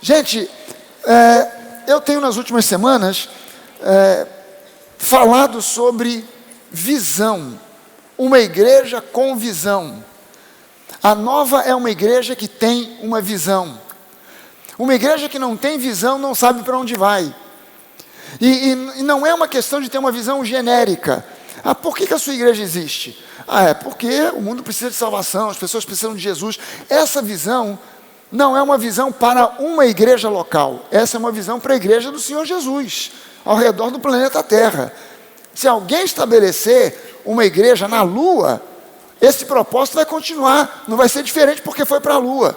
Gente, eu tenho nas últimas semanas falado sobre visão, uma igreja com visão. A Nova é uma igreja que tem uma visão. Uma igreja que não tem visão não sabe para onde vai. E não é uma questão de ter uma visão genérica. Por que a sua igreja existe? É porque o mundo precisa de salvação, as pessoas precisam de Jesus. Essa visão não é uma visão para uma igreja local. Essa é uma visão para a igreja do Senhor Jesus, ao redor do planeta Terra. Se alguém estabelecer uma igreja na Lua, esse propósito vai continuar, não vai ser diferente porque foi para a Lua.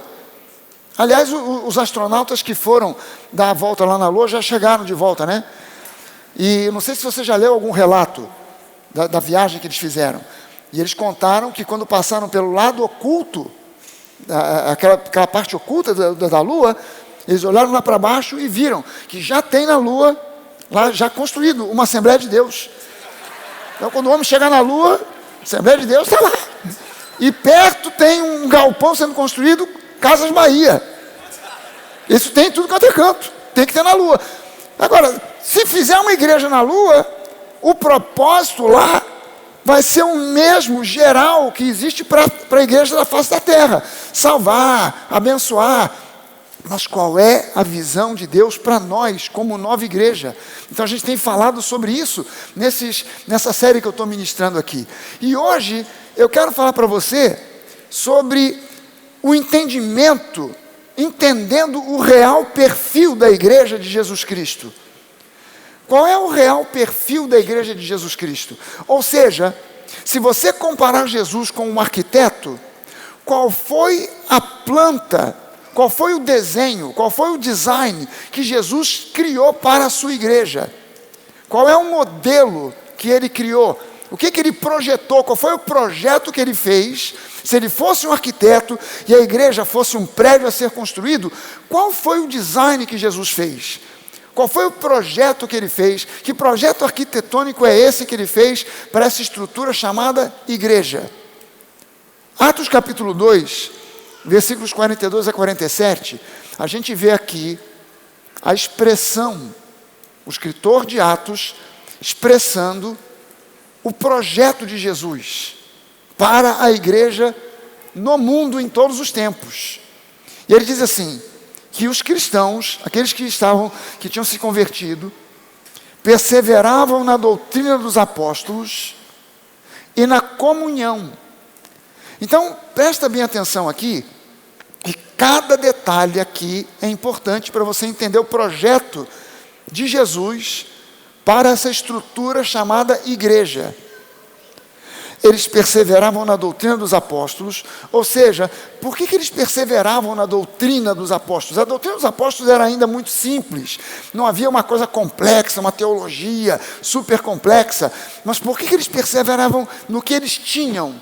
Aliás, os astronautas que foram dar a volta lá na Lua já chegaram de volta, né? E não sei se você já leu algum relato da viagem que eles fizeram. E eles contaram que quando passaram pelo lado oculto, aquela parte oculta da Lua, eles olharam lá para baixo e viram que já tem na Lua, lá já construído, uma Assembleia de Deus. Então, quando o homem chegar na Lua, a Assembleia de Deus está lá. E perto tem um galpão sendo construído, Casas Bahia. Isso tem em tudo quanto é canto. Tem que ter na Lua. Agora, se fizer uma igreja na Lua, o propósito lá vai ser o mesmo geral que existe para a igreja da face da terra. Salvar, abençoar. Mas qual é a visão de Deus para nós, como nova igreja? Então a gente tem falado sobre isso nessa série que eu estou ministrando aqui. E hoje eu quero falar para você sobre o entendendo o real perfil da igreja de Jesus Cristo. Qual é o real perfil da igreja de Jesus Cristo? Ou seja, se você comparar Jesus com um arquiteto, qual foi a planta, qual foi o desenho, qual foi o design que Jesus criou para a sua igreja? Qual é o modelo que ele criou? O que ele projetou? Qual foi o projeto que ele fez? Se ele fosse um arquiteto e a igreja fosse um prédio a ser construído, qual foi o design que Jesus fez? Qual foi o projeto que ele fez? Que projeto arquitetônico é esse que ele fez para essa estrutura chamada igreja? Atos capítulo 2, versículos 42 a 47, a gente vê aqui a expressão, o escritor de Atos expressando o projeto de Jesus para a igreja no mundo em todos os tempos. E ele diz assim, que os cristãos, aqueles que tinham se convertido, perseveravam na doutrina dos apóstolos e na comunhão. Então, presta bem atenção aqui, e cada detalhe aqui é importante para você entender o projeto de Jesus para essa estrutura chamada igreja. Eles perseveravam na doutrina dos apóstolos, ou seja, por que eles perseveravam na doutrina dos apóstolos? A doutrina dos apóstolos era ainda muito simples, não havia uma coisa complexa, uma teologia super complexa, mas por que eles perseveravam no que eles tinham?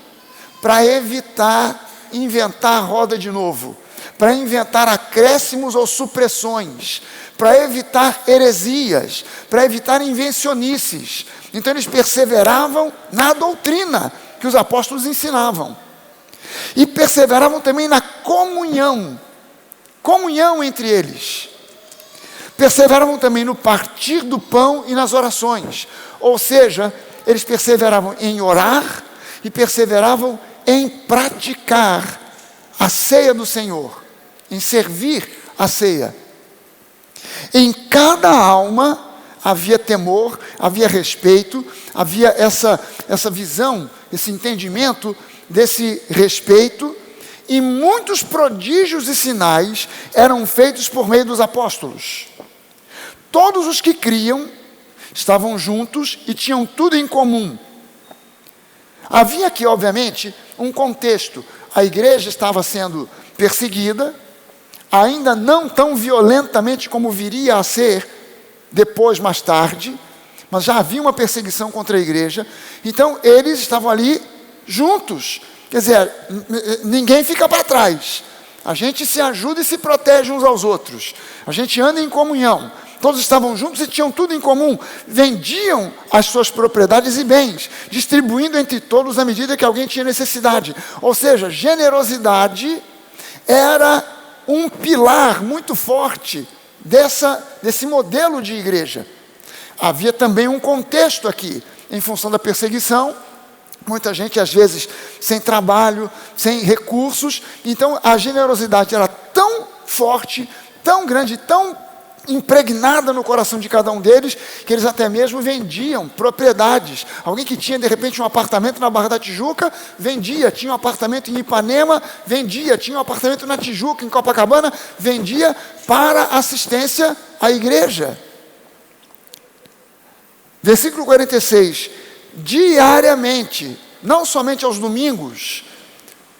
Para evitar inventar a roda de novo, para inventar acréscimos ou supressões, para evitar heresias, para evitar invencionices. Então eles perseveravam na doutrina que os apóstolos ensinavam. E perseveravam também na comunhão entre eles. Perseveravam também no partir do pão e nas orações. Ou seja, eles perseveravam em orar e perseveravam em praticar a ceia do Senhor, em servir a ceia. Em cada alma havia temor, havia respeito, havia essa visão, esse entendimento desse respeito, e muitos prodígios e sinais eram feitos por meio dos apóstolos. Todos os que criam estavam juntos e tinham tudo em comum. Havia aqui, obviamente, um contexto. A igreja estava sendo perseguida, ainda não tão violentamente como viria a ser depois, mais tarde, mas já havia uma perseguição contra a igreja. Então eles estavam ali juntos, quer dizer, ninguém fica para trás, a gente se ajuda e se protege uns aos outros, a gente anda em comunhão. Todos estavam juntos e tinham tudo em comum, vendiam as suas propriedades e bens, distribuindo entre todos à medida que alguém tinha necessidade. Ou seja, generosidade era um pilar muito forte desse modelo de igreja. Havia também um contexto aqui, em função da perseguição, muita gente às vezes sem trabalho, sem recursos, então a generosidade era tão forte, tão grande, tão impregnada no coração de cada um deles, que eles até mesmo vendiam propriedades. Alguém que tinha de repente um apartamento na Barra da Tijuca, vendia. Tinha um apartamento em Ipanema, vendia. Tinha um apartamento na Tijuca, em Copacabana, vendia para assistência à igreja. Versículo 46, diariamente, não somente aos domingos,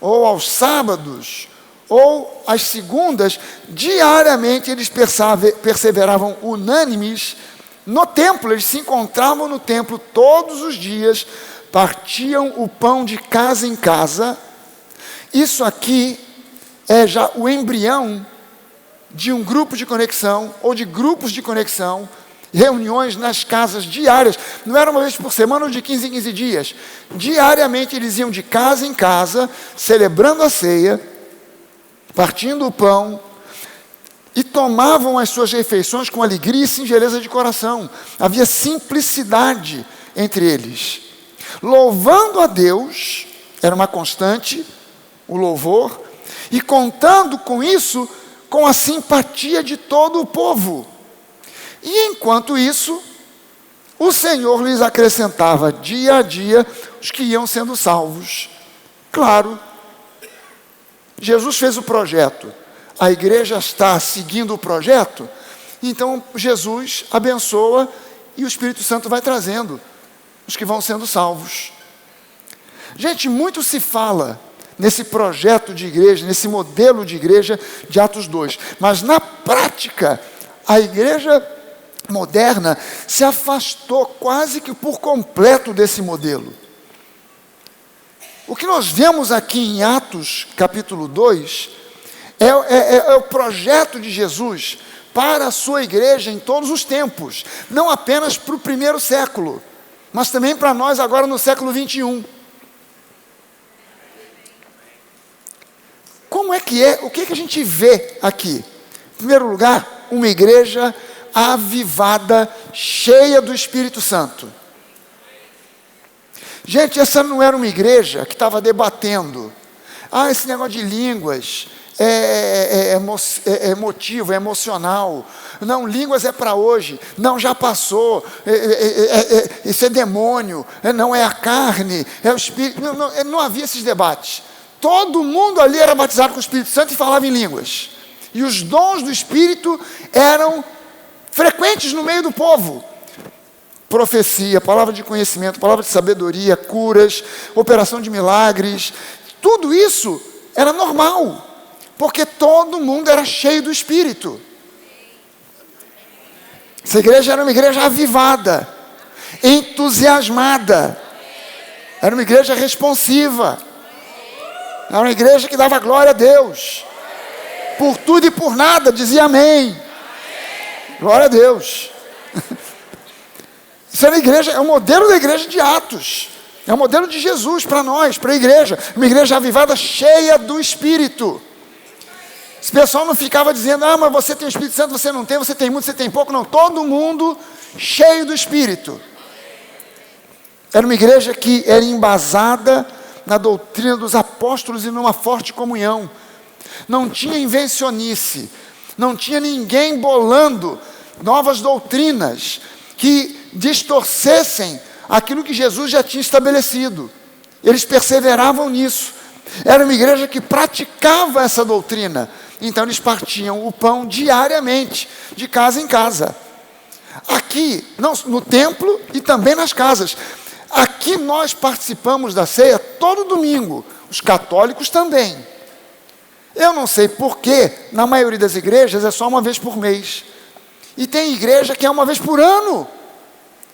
ou aos sábados, ou às segundas, diariamente eles perseveravam unânimes no templo. Eles se encontravam no templo todos os dias, partiam o pão de casa em casa. Isso aqui é já o embrião de um grupo de conexão, ou de grupos de conexão, reuniões nas casas diárias. Não era uma vez por semana ou de 15 em 15 dias. Diariamente eles iam de casa em casa, celebrando a ceia, partindo o pão, e tomavam as suas refeições com alegria e singeleza de coração. Havia simplicidade entre eles. Louvando a Deus, era uma constante, o louvor, e contando com isso, com a simpatia de todo o povo. E enquanto isso, o Senhor lhes acrescentava dia a dia os que iam sendo salvos. Claro, Jesus fez o projeto, a igreja está seguindo o projeto, então Jesus abençoa e o Espírito Santo vai trazendo os que vão sendo salvos. Gente, muito se fala nesse projeto de igreja, nesse modelo de igreja de Atos 2, mas na prática, a igreja moderna se afastou quase que por completo desse modelo. O que nós vemos aqui em Atos capítulo 2 é o projeto de Jesus para a sua igreja em todos os tempos, não apenas para o primeiro século, mas também para nós agora no século 21. Como é? O que a gente vê aqui? Em primeiro lugar, uma igreja avivada, cheia do Espírito Santo. Gente, essa não era uma igreja que estava debatendo. Esse negócio de línguas é emotivo, é emocional. Não, línguas é para hoje. Não, já passou. Isso é demônio. Não, é a carne, é o Espírito. Não havia esses debates. Todo mundo ali era batizado com o Espírito Santo e falava em línguas. E os dons do Espírito eram frequentes no meio do povo. Profecia, palavra de conhecimento, palavra de sabedoria, curas, operação de milagres, tudo isso era normal, porque todo mundo era cheio do Espírito. Essa igreja era uma igreja avivada, entusiasmada, era uma igreja responsiva, era uma igreja que dava glória a Deus, por tudo e por nada, dizia amém. Glória a Deus. Isso era a igreja, é o modelo da igreja de Atos. É o modelo de Jesus para nós, para a igreja. Uma igreja avivada, cheia do Espírito. Esse pessoal não ficava dizendo, mas você tem o Espírito Santo, você não tem, você tem muito, você tem pouco. Não, todo mundo cheio do Espírito. Era uma igreja que era embasada na doutrina dos apóstolos e numa forte comunhão. Não tinha invencionice. Não tinha ninguém bolando novas doutrinas que distorcessem aquilo que Jesus já tinha estabelecido. Eles perseveravam nisso. Era uma igreja que praticava essa doutrina. Então eles partiam o pão diariamente, de casa em casa. Aqui, no templo e também nas casas. Aqui nós participamos da ceia todo domingo. Os católicos também. Eu não sei porquê, na maioria das igrejas é só uma vez por mês. E tem igreja que é uma vez por ano.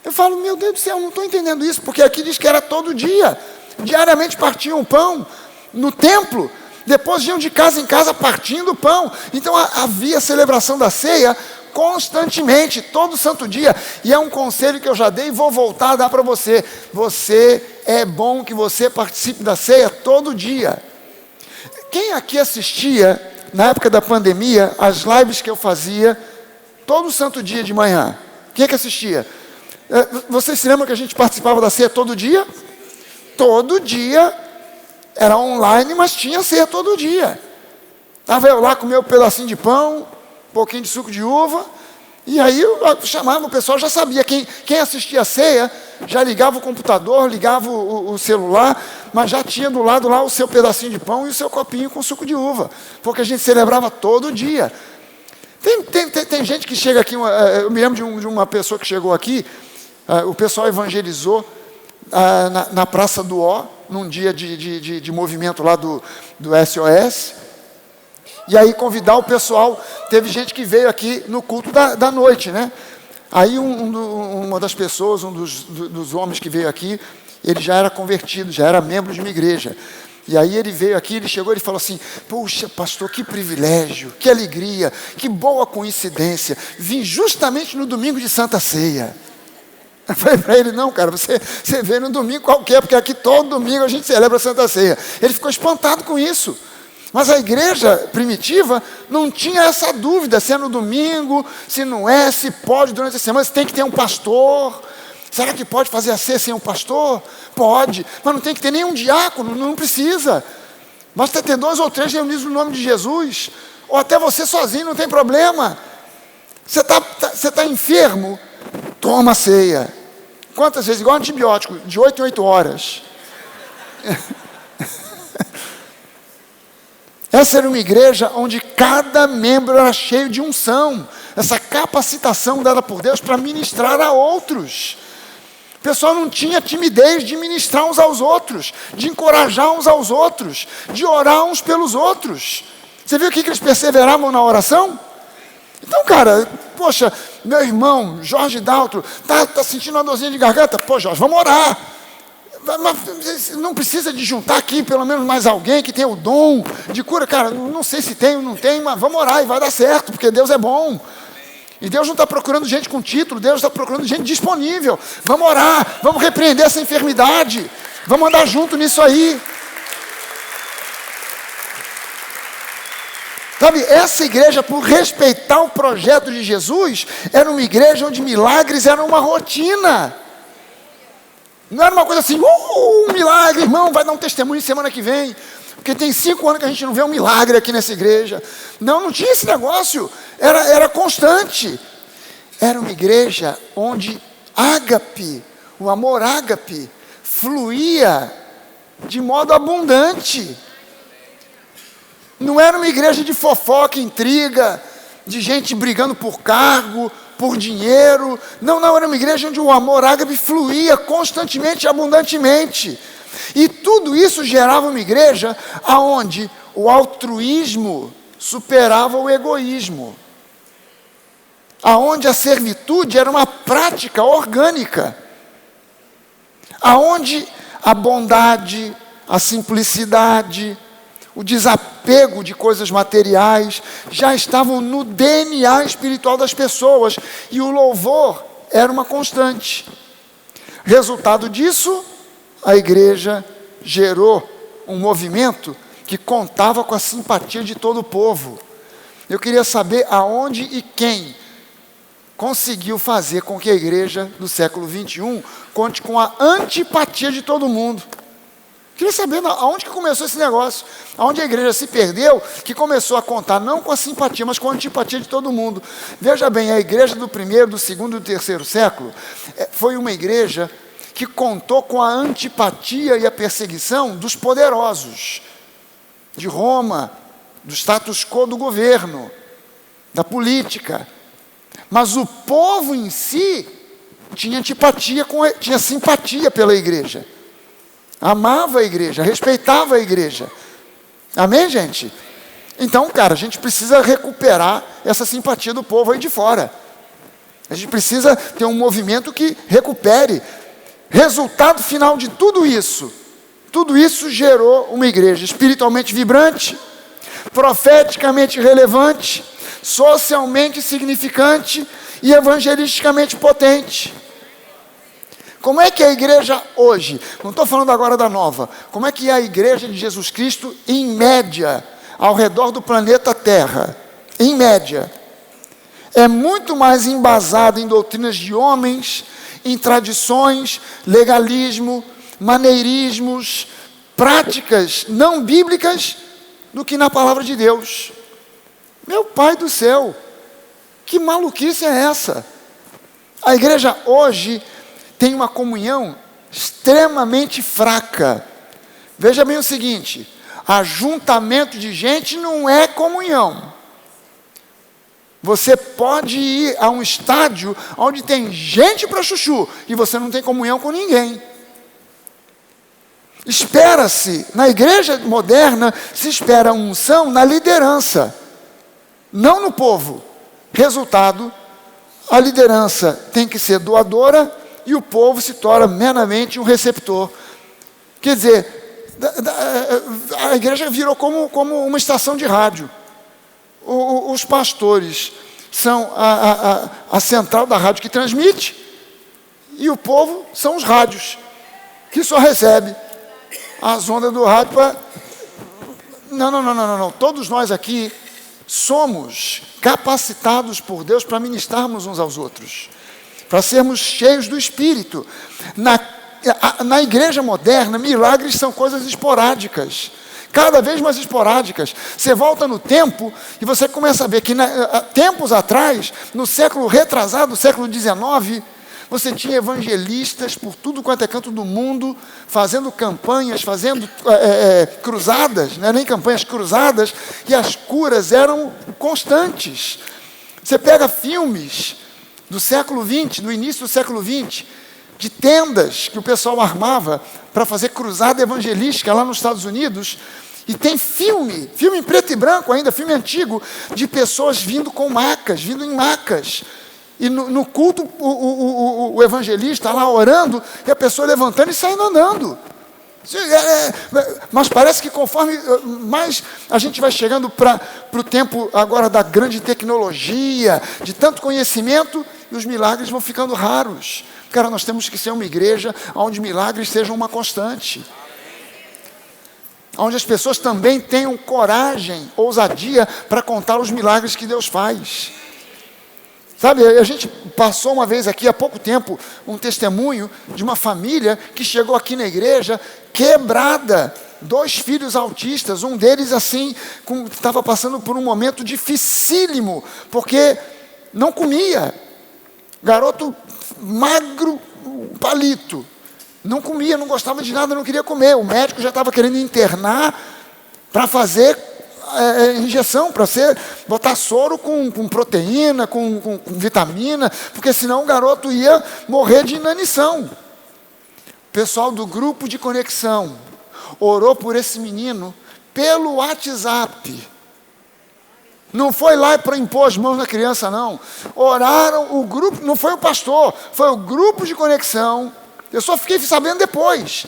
Eu falo, meu Deus do céu, não estou entendendo isso, porque aqui diz que era todo dia. Diariamente partiam o pão no templo, depois iam de casa em casa partindo o pão. Então havia celebração da ceia constantemente, todo santo dia. E é um conselho que eu já dei e vou voltar a dar para você. É bom que você participe da ceia todo dia. Quem aqui assistia na época da pandemia, as lives que eu fazia, todo santo dia de manhã. Quem é que assistia? Vocês se lembram que a gente participava da ceia todo dia? Todo dia, era online, mas tinha ceia todo dia. Estava eu lá com meu pedacinho de pão, um pouquinho de suco de uva, e aí eu chamava, o pessoal já sabia, quem assistia a ceia, já ligava o computador, ligava o celular, mas já tinha do lado lá o seu pedacinho de pão e o seu copinho com suco de uva, porque a gente celebrava todo dia. Tem gente que chega aqui, eu me lembro de uma pessoa que chegou aqui, o pessoal evangelizou na Praça do Ó, num dia de movimento lá do SOS, e aí convidar o pessoal, teve gente que veio aqui no culto da noite, né? Aí uma das pessoas, um dos homens que veio aqui, ele já era convertido, já era membro de uma igreja. E aí ele veio aqui, ele chegou e falou assim: puxa, pastor, que privilégio, que alegria, que boa coincidência, vim justamente no domingo de Santa Ceia. Eu falei para ele: não, cara, você veio no domingo qualquer, porque aqui todo domingo a gente celebra a Santa Ceia. Ele ficou espantado com isso. Mas a igreja primitiva não tinha essa dúvida, se é no domingo, se não é, se pode durante a semana, se tem que ter um pastor. Será que pode fazer a ceia sem um pastor? Pode, mas não tem que ter nenhum diácono, não precisa. Basta ter 2 ou 3 reunidos no nome de Jesus, ou até você sozinho, não tem problema. Você tá enfermo, toma a ceia. Quantas vezes? Igual antibiótico, de 8 em 8 horas. Essa era uma igreja onde cada membro era cheio de unção, essa capacitação dada por Deus para ministrar a outros. O pessoal não tinha timidez de ministrar uns aos outros, de encorajar uns aos outros, de orar uns pelos outros. Você viu o que eles perseveravam na oração? Então, cara, poxa, meu irmão, Jorge Daltro, tá sentindo uma dorzinha de garganta? Pô, Jorge, vamos orar. Mas não precisa de juntar aqui pelo menos mais alguém que tenha o dom de cura. Cara, não sei se tem ou não tem, mas vamos orar e vai dar certo, porque Deus é bom. E Deus não está procurando gente com título, Deus está procurando gente disponível. Vamos orar, vamos repreender essa enfermidade, vamos andar junto nisso aí. Sabe, essa igreja, por respeitar o projeto de Jesus, era uma igreja onde milagres eram uma rotina. Não era uma coisa assim, um milagre, irmão, vai dar um testemunho semana que vem, porque tem 5 anos que a gente não vê um milagre aqui nessa igreja. Não tinha esse negócio, era constante. Era uma igreja onde ágape, o amor ágape, fluía de modo abundante. Não era uma igreja de fofoca, intriga, de gente brigando por cargo, por dinheiro. Não, era uma igreja onde o amor ágape fluía constantemente, abundantemente. E tudo isso gerava uma igreja onde o altruísmo superava o egoísmo. Aonde a servitude era uma prática orgânica. Aonde a bondade, a simplicidade, o desapego de coisas materiais já estavam no DNA espiritual das pessoas, e o louvor era uma constante. Resultado disso, a igreja gerou um movimento que contava com a simpatia de todo o povo. Eu queria saber aonde e quem conseguiu fazer com que a igreja do século 21 conte com a antipatia de todo mundo. Queria saber aonde que começou esse negócio, aonde a igreja se perdeu, que começou a contar não com a simpatia, mas com a antipatia de todo mundo. Veja bem, a igreja do 1º, do 2º e do 3º século foi uma igreja que contou com a antipatia e a perseguição dos poderosos, de Roma, do status quo do governo, da política. Mas o povo em si tinha antipatia, tinha simpatia pela igreja. Amava a igreja, respeitava a igreja. Amém, gente? Então, cara, a gente precisa recuperar essa simpatia do povo aí de fora. A gente precisa ter um movimento que recupere. Resultado final de tudo isso gerou uma igreja espiritualmente vibrante, profeticamente relevante, socialmente significante e evangelisticamente potente. Como é que é a igreja hoje? Não estou falando agora da nova. Como é que é a igreja de Jesus Cristo, em média, ao redor do planeta Terra, em média, é muito mais embasada em doutrinas de homens, em tradições, legalismo, maneirismos, práticas não bíblicas, do que na palavra de Deus. Meu Pai do céu, que maluquice é essa? A igreja hoje tem uma comunhão extremamente fraca. Veja bem o seguinte: ajuntamento de gente não é comunhão. Você pode ir a um estádio onde tem gente para chuchu e você não tem comunhão com ninguém. Espera-se, na igreja moderna, se espera unção na liderança, não no povo. Resultado, a liderança tem que ser doadora e o povo se torna meramente um receptor. Quer dizer, a igreja virou como uma estação de rádio. Os pastores são a central da rádio que transmite, e o povo são os rádios, que só recebe as ondas do rádio para... Não. Todos nós aqui somos capacitados por Deus para ministrarmos uns aos outros, para sermos cheios do Espírito. Na igreja moderna, milagres são coisas esporádicas, cada vez mais esporádicas. Você volta no tempo e você começa a ver que tempos atrás, no século retrasado, século XIX, você tinha evangelistas por tudo quanto é canto do mundo, fazendo campanhas, fazendo cruzadas, não é nem campanhas, cruzadas, e as curas eram constantes. Você pega filmes do século XX, do início do século XX, de tendas que o pessoal armava para fazer cruzada evangelística lá nos Estados Unidos, e tem filme em preto e branco ainda, filme antigo, de pessoas vindo em macas, e no culto o evangelista lá orando, e a pessoa levantando e saindo andando. Mas parece que conforme mais a gente vai chegando para o tempo agora da grande tecnologia, de tanto conhecimento, e os milagres vão ficando raros. Cara, nós temos que ser uma igreja onde milagres sejam uma constante, onde as pessoas também tenham coragem, ousadia para contar os milagres que Deus faz. Sabe, a gente passou uma vez aqui há pouco tempo um testemunho de uma família que chegou aqui na igreja quebrada, 2 filhos autistas, um deles assim, estava passando por um momento dificílimo, porque não comia, garoto magro, palito, não comia, não gostava de nada, não queria comer, o médico já estava querendo internar para fazer injeção, para botar soro com proteína, com vitamina, porque senão o garoto ia morrer de inanição. O pessoal do grupo de conexão orou por esse menino pelo WhatsApp. Não foi lá para impor as mãos na criança, não. Oraram, o grupo, não foi o pastor, foi o grupo de conexão. Eu só fiquei sabendo depois.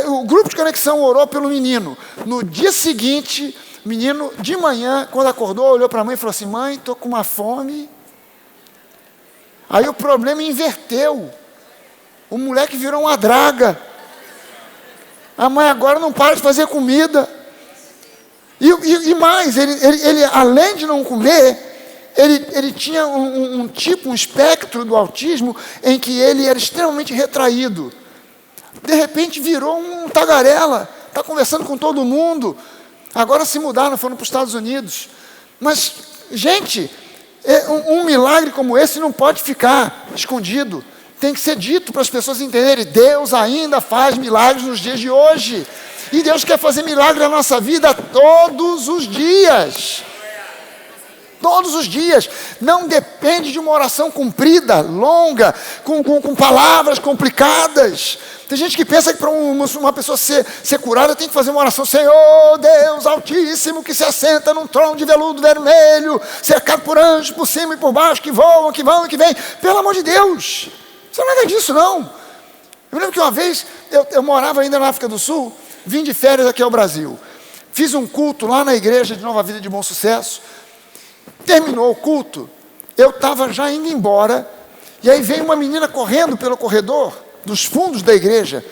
O grupo de conexão orou pelo menino. No dia seguinte, o menino, de manhã, quando acordou, olhou para a mãe e falou assim: mãe, estou com uma fome. Aí o problema inverteu. O moleque virou uma draga. A mãe agora não para de fazer comida. E mais, ele além de não comer, ele tinha um espectro do autismo em que ele era extremamente retraído. De repente virou um tagarela, está conversando com todo mundo. Agora se mudaram, foram para os Estados Unidos. Mas, gente, um milagre como esse não pode ficar escondido. Tem que ser dito para as pessoas entenderem. Deus ainda faz milagres nos dias de hoje. E Deus quer fazer milagre na nossa vida todos os dias. Todos os dias. Não depende de uma oração comprida, longa, com palavras complicadas. Tem gente que pensa que para uma pessoa ser curada tem que fazer uma oração: Senhor Deus Altíssimo, que se assenta num trono de veludo vermelho, cercado por anjos por cima e por baixo, que voam, que vão e que vêm. Pelo amor de Deus, isso não é nada disso, não. Eu lembro que uma vez, eu morava ainda na África do Sul, vim de férias aqui ao Brasil. Fiz um culto lá na igreja de Nova Vida de Bom Sucesso. Terminou o culto, eu estava já indo embora, e aí veio uma menina correndo pelo corredor dos fundos da igreja,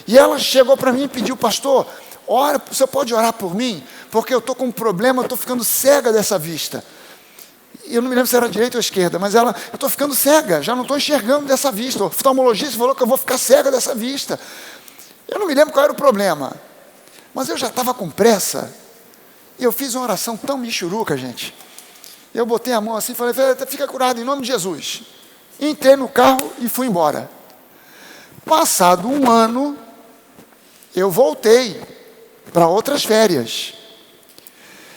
e ela chegou para mim e pediu: pastor, o senhor pode orar por mim? Porque eu estou com um problema, eu estou ficando cega dessa vista. Eu não me lembro se era direita ou esquerda, mas eu estou ficando cega, já não estou enxergando dessa vista. O oftalmologista falou que eu vou ficar cega dessa vista. Eu não me lembro qual era o problema, mas eu já estava com pressa, e eu fiz uma oração tão michuruca, gente. Eu botei a mão assim e falei, fica curado em nome de Jesus. Entrei no carro e fui embora. Passado um ano, eu voltei para outras férias.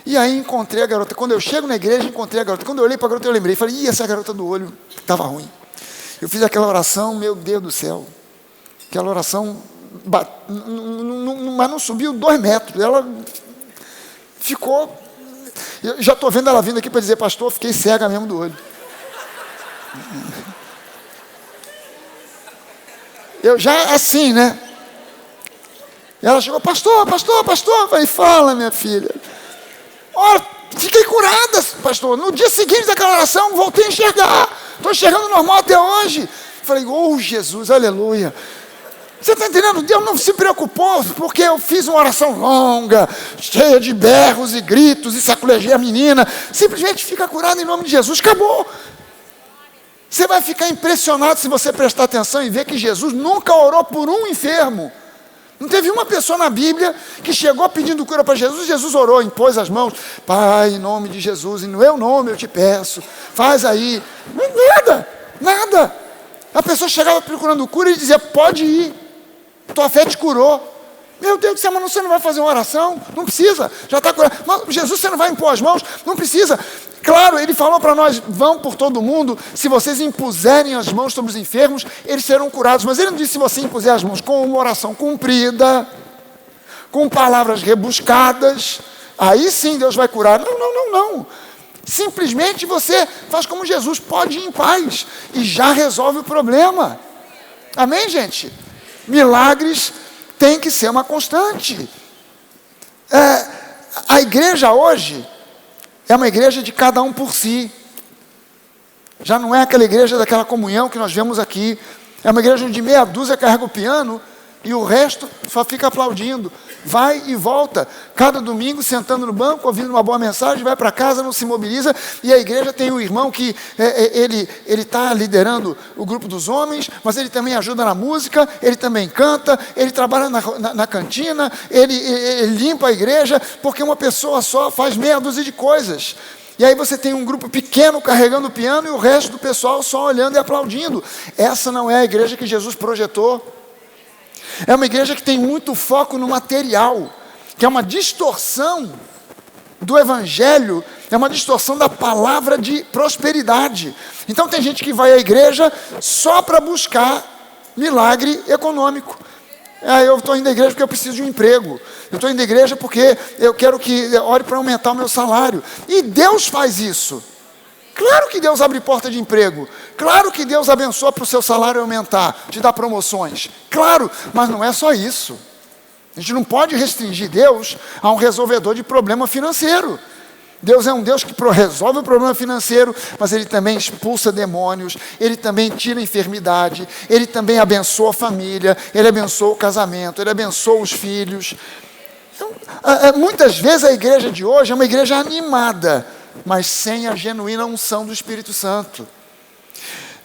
E aí encontrei a garota. Quando eu chego na igreja, encontrei a garota. Quando eu olhei para a garota, eu lembrei. Falei, essa garota do olho estava ruim. Eu fiz aquela oração, meu Deus do céu. Aquela oração, mas não subiu 2 metros. Ela ficou... Eu já estou vendo ela vindo aqui para dizer, pastor, fiquei cega mesmo do olho. Eu já assim, né? Ela chegou, pastor. Eu falei, fala, minha filha. Ora, fiquei curada, pastor. No dia seguinte daquela oração, voltei a enxergar. Estou enxergando normal até hoje. Falei, Jesus, aleluia. Você está entendendo? Deus não se preocupou, porque eu fiz uma oração longa, cheia de berros e gritos, e saculejei a menina. Simplesmente fica curada em nome de Jesus, acabou. Você vai ficar impressionado se você prestar atenção e ver que Jesus nunca orou por um enfermo. Não teve uma pessoa na Bíblia que chegou pedindo cura para Jesus, Jesus orou, impôs as mãos, Pai, em nome de Jesus, em meu nome eu te peço, faz aí. Nada. A pessoa chegava procurando cura e dizia, pode ir, tua fé te curou. Meu Deus do céu, mas você não vai fazer uma oração? Não precisa, já está curado. Mas Jesus, você não vai impor as mãos? Não precisa. Claro, ele falou para nós, vão por todo mundo, se vocês impuserem as mãos sobre os enfermos, eles serão curados. Mas ele não disse se você impuser as mãos com uma oração cumprida, com palavras rebuscadas, aí sim Deus vai curar. Não. Simplesmente você faz como Jesus, pode ir em paz, e já resolve o problema. Amém, gente? Milagres tem que ser uma constante. A igreja hoje é uma igreja de cada um por si. Já não é aquela igreja daquela comunhão que nós vemos aqui. É uma igreja onde meia dúzia carrega o piano e o resto só fica aplaudindo. Vai e volta. Cada domingo sentando no banco, ouvindo uma boa mensagem, vai para casa, não se mobiliza. E a igreja tem um irmão que ele está liderando o grupo dos homens, mas ele também ajuda na música, ele também canta, ele trabalha na cantina, ele limpa a igreja, porque uma pessoa só faz meia dúzia de coisas. E aí você tem um grupo pequeno carregando o piano e o resto do pessoal só olhando e aplaudindo. Essa não é a igreja que Jesus projetou. É uma igreja que tem muito foco no material, que é uma distorção do evangelho, é uma distorção da palavra de prosperidade. Então tem gente que vai à igreja só para buscar milagre econômico. Eu estou indo à igreja porque eu preciso de um emprego. Eu estou indo à igreja porque eu quero que ore para aumentar o meu salário. E Deus faz isso. Claro que Deus abre porta de emprego. Claro que Deus abençoa para o seu salário aumentar, te dá promoções. Claro, mas não é só isso. A gente não pode restringir Deus a um resolvedor de problema financeiro. Deus é um Deus que resolve o problema financeiro, mas Ele também expulsa demônios, Ele também tira a enfermidade, Ele também abençoa a família, Ele abençoa o casamento, Ele abençoa os filhos. Então, muitas vezes a igreja de hoje é uma igreja animada, mas sem a genuína unção do Espírito Santo.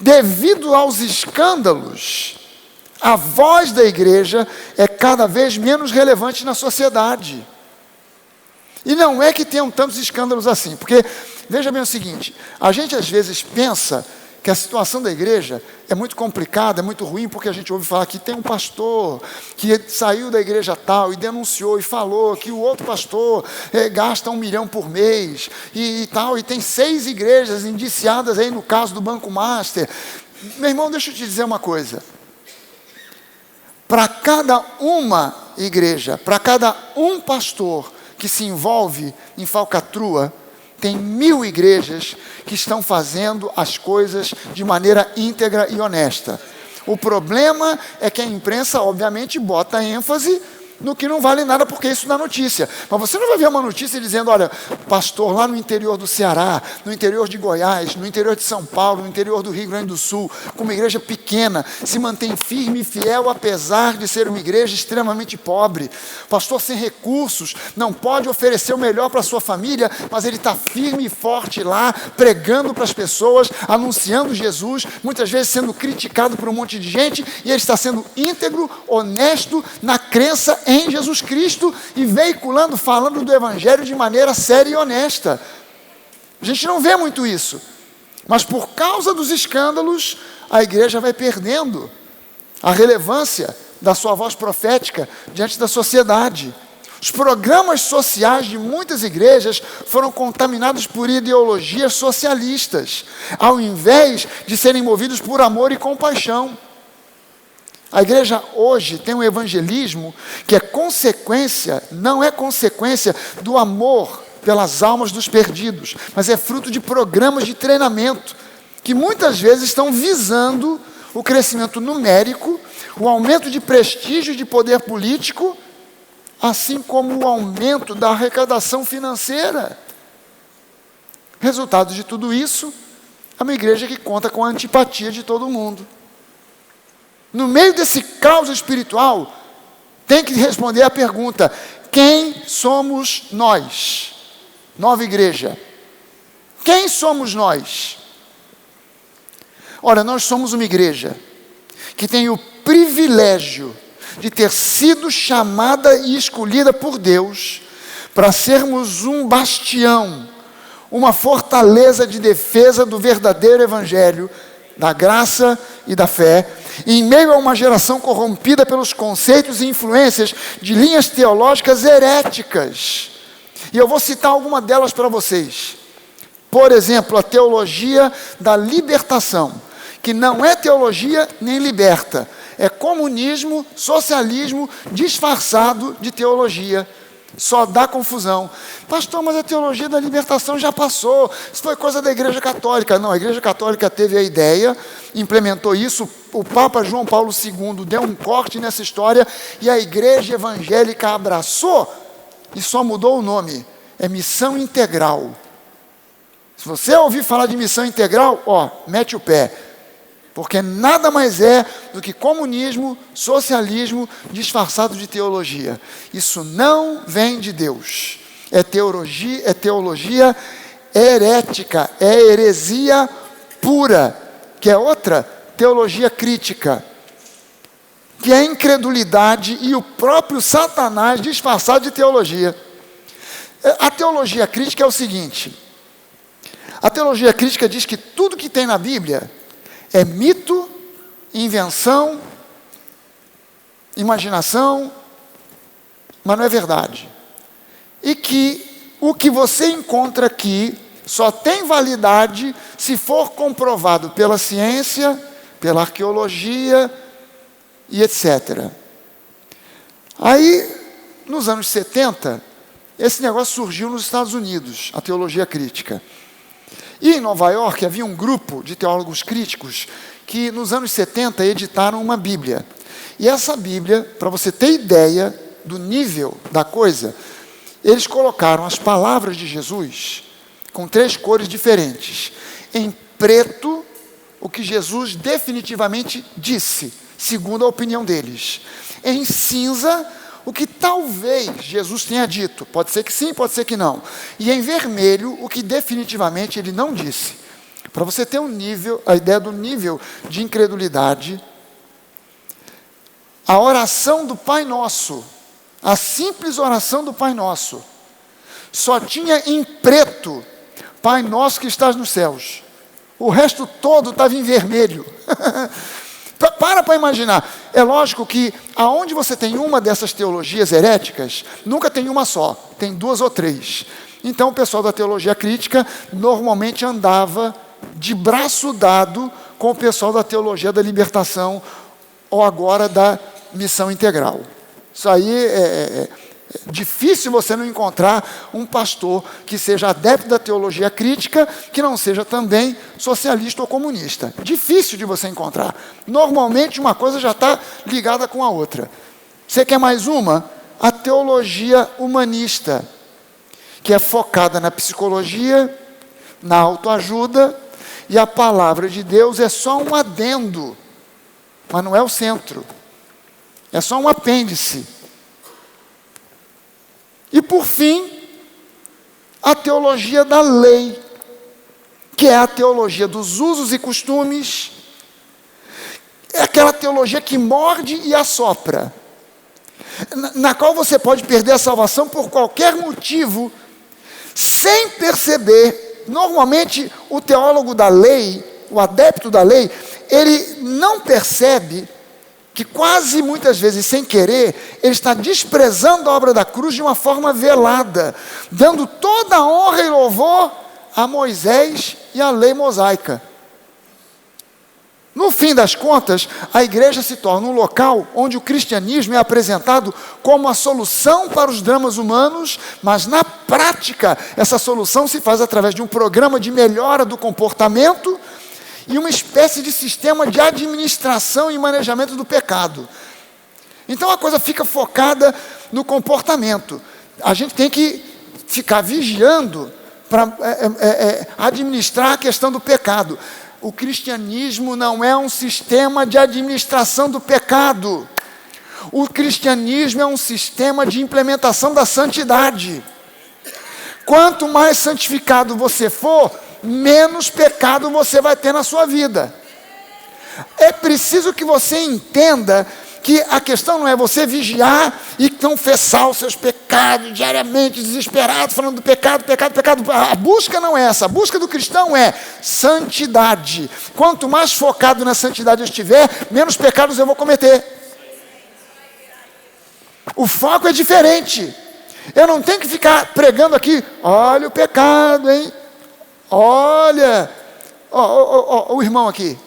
Devido aos escândalos, a voz da igreja é cada vez menos relevante na sociedade. E não é que tenham tantos escândalos assim, porque, veja bem o seguinte, a gente às vezes pensa que a situação da igreja é muito complicada, é muito ruim, porque a gente ouve falar que tem um pastor que saiu da igreja tal e denunciou e falou que o outro pastor gasta 1 milhão por mês e tal, e tem 6 igrejas indiciadas aí no caso do Banco Master. Meu irmão, deixa eu te dizer uma coisa. Para cada uma igreja, para cada um pastor que se envolve em falcatrua, tem 1000 igrejas que estão fazendo as coisas de maneira íntegra e honesta. O problema é que a imprensa, obviamente, bota ênfase no que não vale nada, porque isso dá notícia. Mas você não vai ver uma notícia dizendo, olha, pastor lá no interior do Ceará, no interior de Goiás, no interior de São Paulo, no interior do Rio Grande do Sul, com uma igreja pequena, se mantém firme e fiel, apesar de ser uma igreja extremamente pobre. Pastor sem recursos, não pode oferecer o melhor para a sua família, mas ele está firme e forte lá, pregando para as pessoas, anunciando Jesus, muitas vezes sendo criticado por um monte de gente, e ele está sendo íntegro, honesto, na crença em Jesus Cristo e veiculando, falando do Evangelho de maneira séria e honesta. A gente não vê muito isso, mas por causa dos escândalos, a igreja vai perdendo a relevância da sua voz profética diante da sociedade. Os programas sociais de muitas igrejas foram contaminados por ideologias socialistas, ao invés de serem movidos por amor e compaixão. A igreja hoje tem um evangelismo que é consequência, não é consequência do amor pelas almas dos perdidos, mas é fruto de programas de treinamento, que muitas vezes estão visando o crescimento numérico, o aumento de prestígio e de poder político, assim como o aumento da arrecadação financeira. Resultado de tudo isso, é uma igreja que conta com a antipatia de todo mundo. No meio desse caos espiritual, tem que responder a pergunta: quem somos nós? Nova igreja. Quem somos nós? Ora, nós somos uma igreja que tem o privilégio de ter sido chamada e escolhida por Deus para sermos um bastião, uma fortaleza de defesa do verdadeiro evangelho, da graça e da fé, em meio a uma geração corrompida pelos conceitos e influências de linhas teológicas heréticas. E eu vou citar alguma delas para vocês. Por exemplo, a teologia da libertação, que não é teologia nem liberta, é comunismo, socialismo disfarçado de teologia. Só dá confusão. Pastor, mas a teologia da libertação já passou. Isso foi coisa da Igreja Católica. Não, a Igreja Católica teve a ideia, implementou isso. O Papa João Paulo II deu um corte nessa história e a Igreja Evangélica abraçou e só mudou o nome. É missão integral. Se você ouvir falar de missão integral, mete o pé. Porque nada mais é do que comunismo, socialismo disfarçado de teologia. Isso não vem de Deus. É teologia herética, é heresia pura, que é outra teologia crítica, que é incredulidade e o próprio Satanás disfarçado de teologia. A teologia crítica é o seguinte: a teologia crítica diz que tudo que tem na Bíblia é mito, invenção, imaginação, mas não é verdade. E que o que você encontra aqui só tem validade se for comprovado pela ciência, pela arqueologia e etc. Aí, nos anos 70, esse negócio surgiu nos Estados Unidos, a teologia crítica. E em Nova York havia um grupo de teólogos críticos que nos anos 70 editaram uma Bíblia. E essa Bíblia, para você ter ideia do nível da coisa, eles colocaram as palavras de Jesus com 3 cores diferentes. Em preto, o que Jesus definitivamente disse, segundo a opinião deles. Em cinza, o que talvez Jesus tenha dito, pode ser que sim, pode ser que não. E em vermelho, o que definitivamente ele não disse. Para você ter a ideia do nível de incredulidade, a oração do Pai Nosso, a simples oração do Pai Nosso, só tinha em preto, Pai Nosso que estás nos céus. O resto todo estava em vermelho. Para imaginar. É lógico que aonde você tem uma dessas teologias heréticas, nunca tem uma só, tem 2 ou 3. Então o pessoal da teologia crítica normalmente andava de braço dado com o pessoal da teologia da libertação ou agora da missão integral. Isso aí é difícil você não encontrar um pastor que seja adepto da teologia crítica, que não seja também socialista ou comunista. Difícil de você encontrar. Normalmente uma coisa já está ligada com a outra. Você quer mais uma? a teologia humanista, que é focada na psicologia, na autoajuda, e a palavra de Deus é só um adendo, mas não é o centro, é só um apêndice. E por fim, a teologia da lei, que é a teologia dos usos e costumes, é aquela teologia que morde e assopra, na qual você pode perder a salvação por qualquer motivo, sem perceber. Normalmente, o teólogo da lei, o adepto da lei, ele não percebe que quase muitas vezes, sem querer, ele está desprezando a obra da cruz de uma forma velada, dando toda a honra e louvor a Moisés e a lei mosaica. No fim das contas, a igreja se torna um local onde o cristianismo é apresentado como a solução para os dramas humanos, mas na prática, essa solução se faz através de um programa de melhora do comportamento e uma espécie de sistema de administração e manejamento do pecado. Então a coisa fica focada no comportamento. A gente tem que ficar vigiando para administrar a questão do pecado. O cristianismo não é um sistema de administração do pecado. O cristianismo é um sistema de implementação da santidade. Quanto mais santificado você for, menos pecado você vai ter na sua vida. É preciso que você entenda que a questão não é você vigiar e confessar os seus pecados diariamente, desesperado, falando do pecado, pecado, pecado. A busca não é essa. A busca do cristão é santidade. Quanto mais focado na santidade eu estiver, menos pecados eu vou cometer. O foco é diferente. Eu não tenho que ficar pregando aqui, olha o pecado, hein? Olha, o irmão aqui.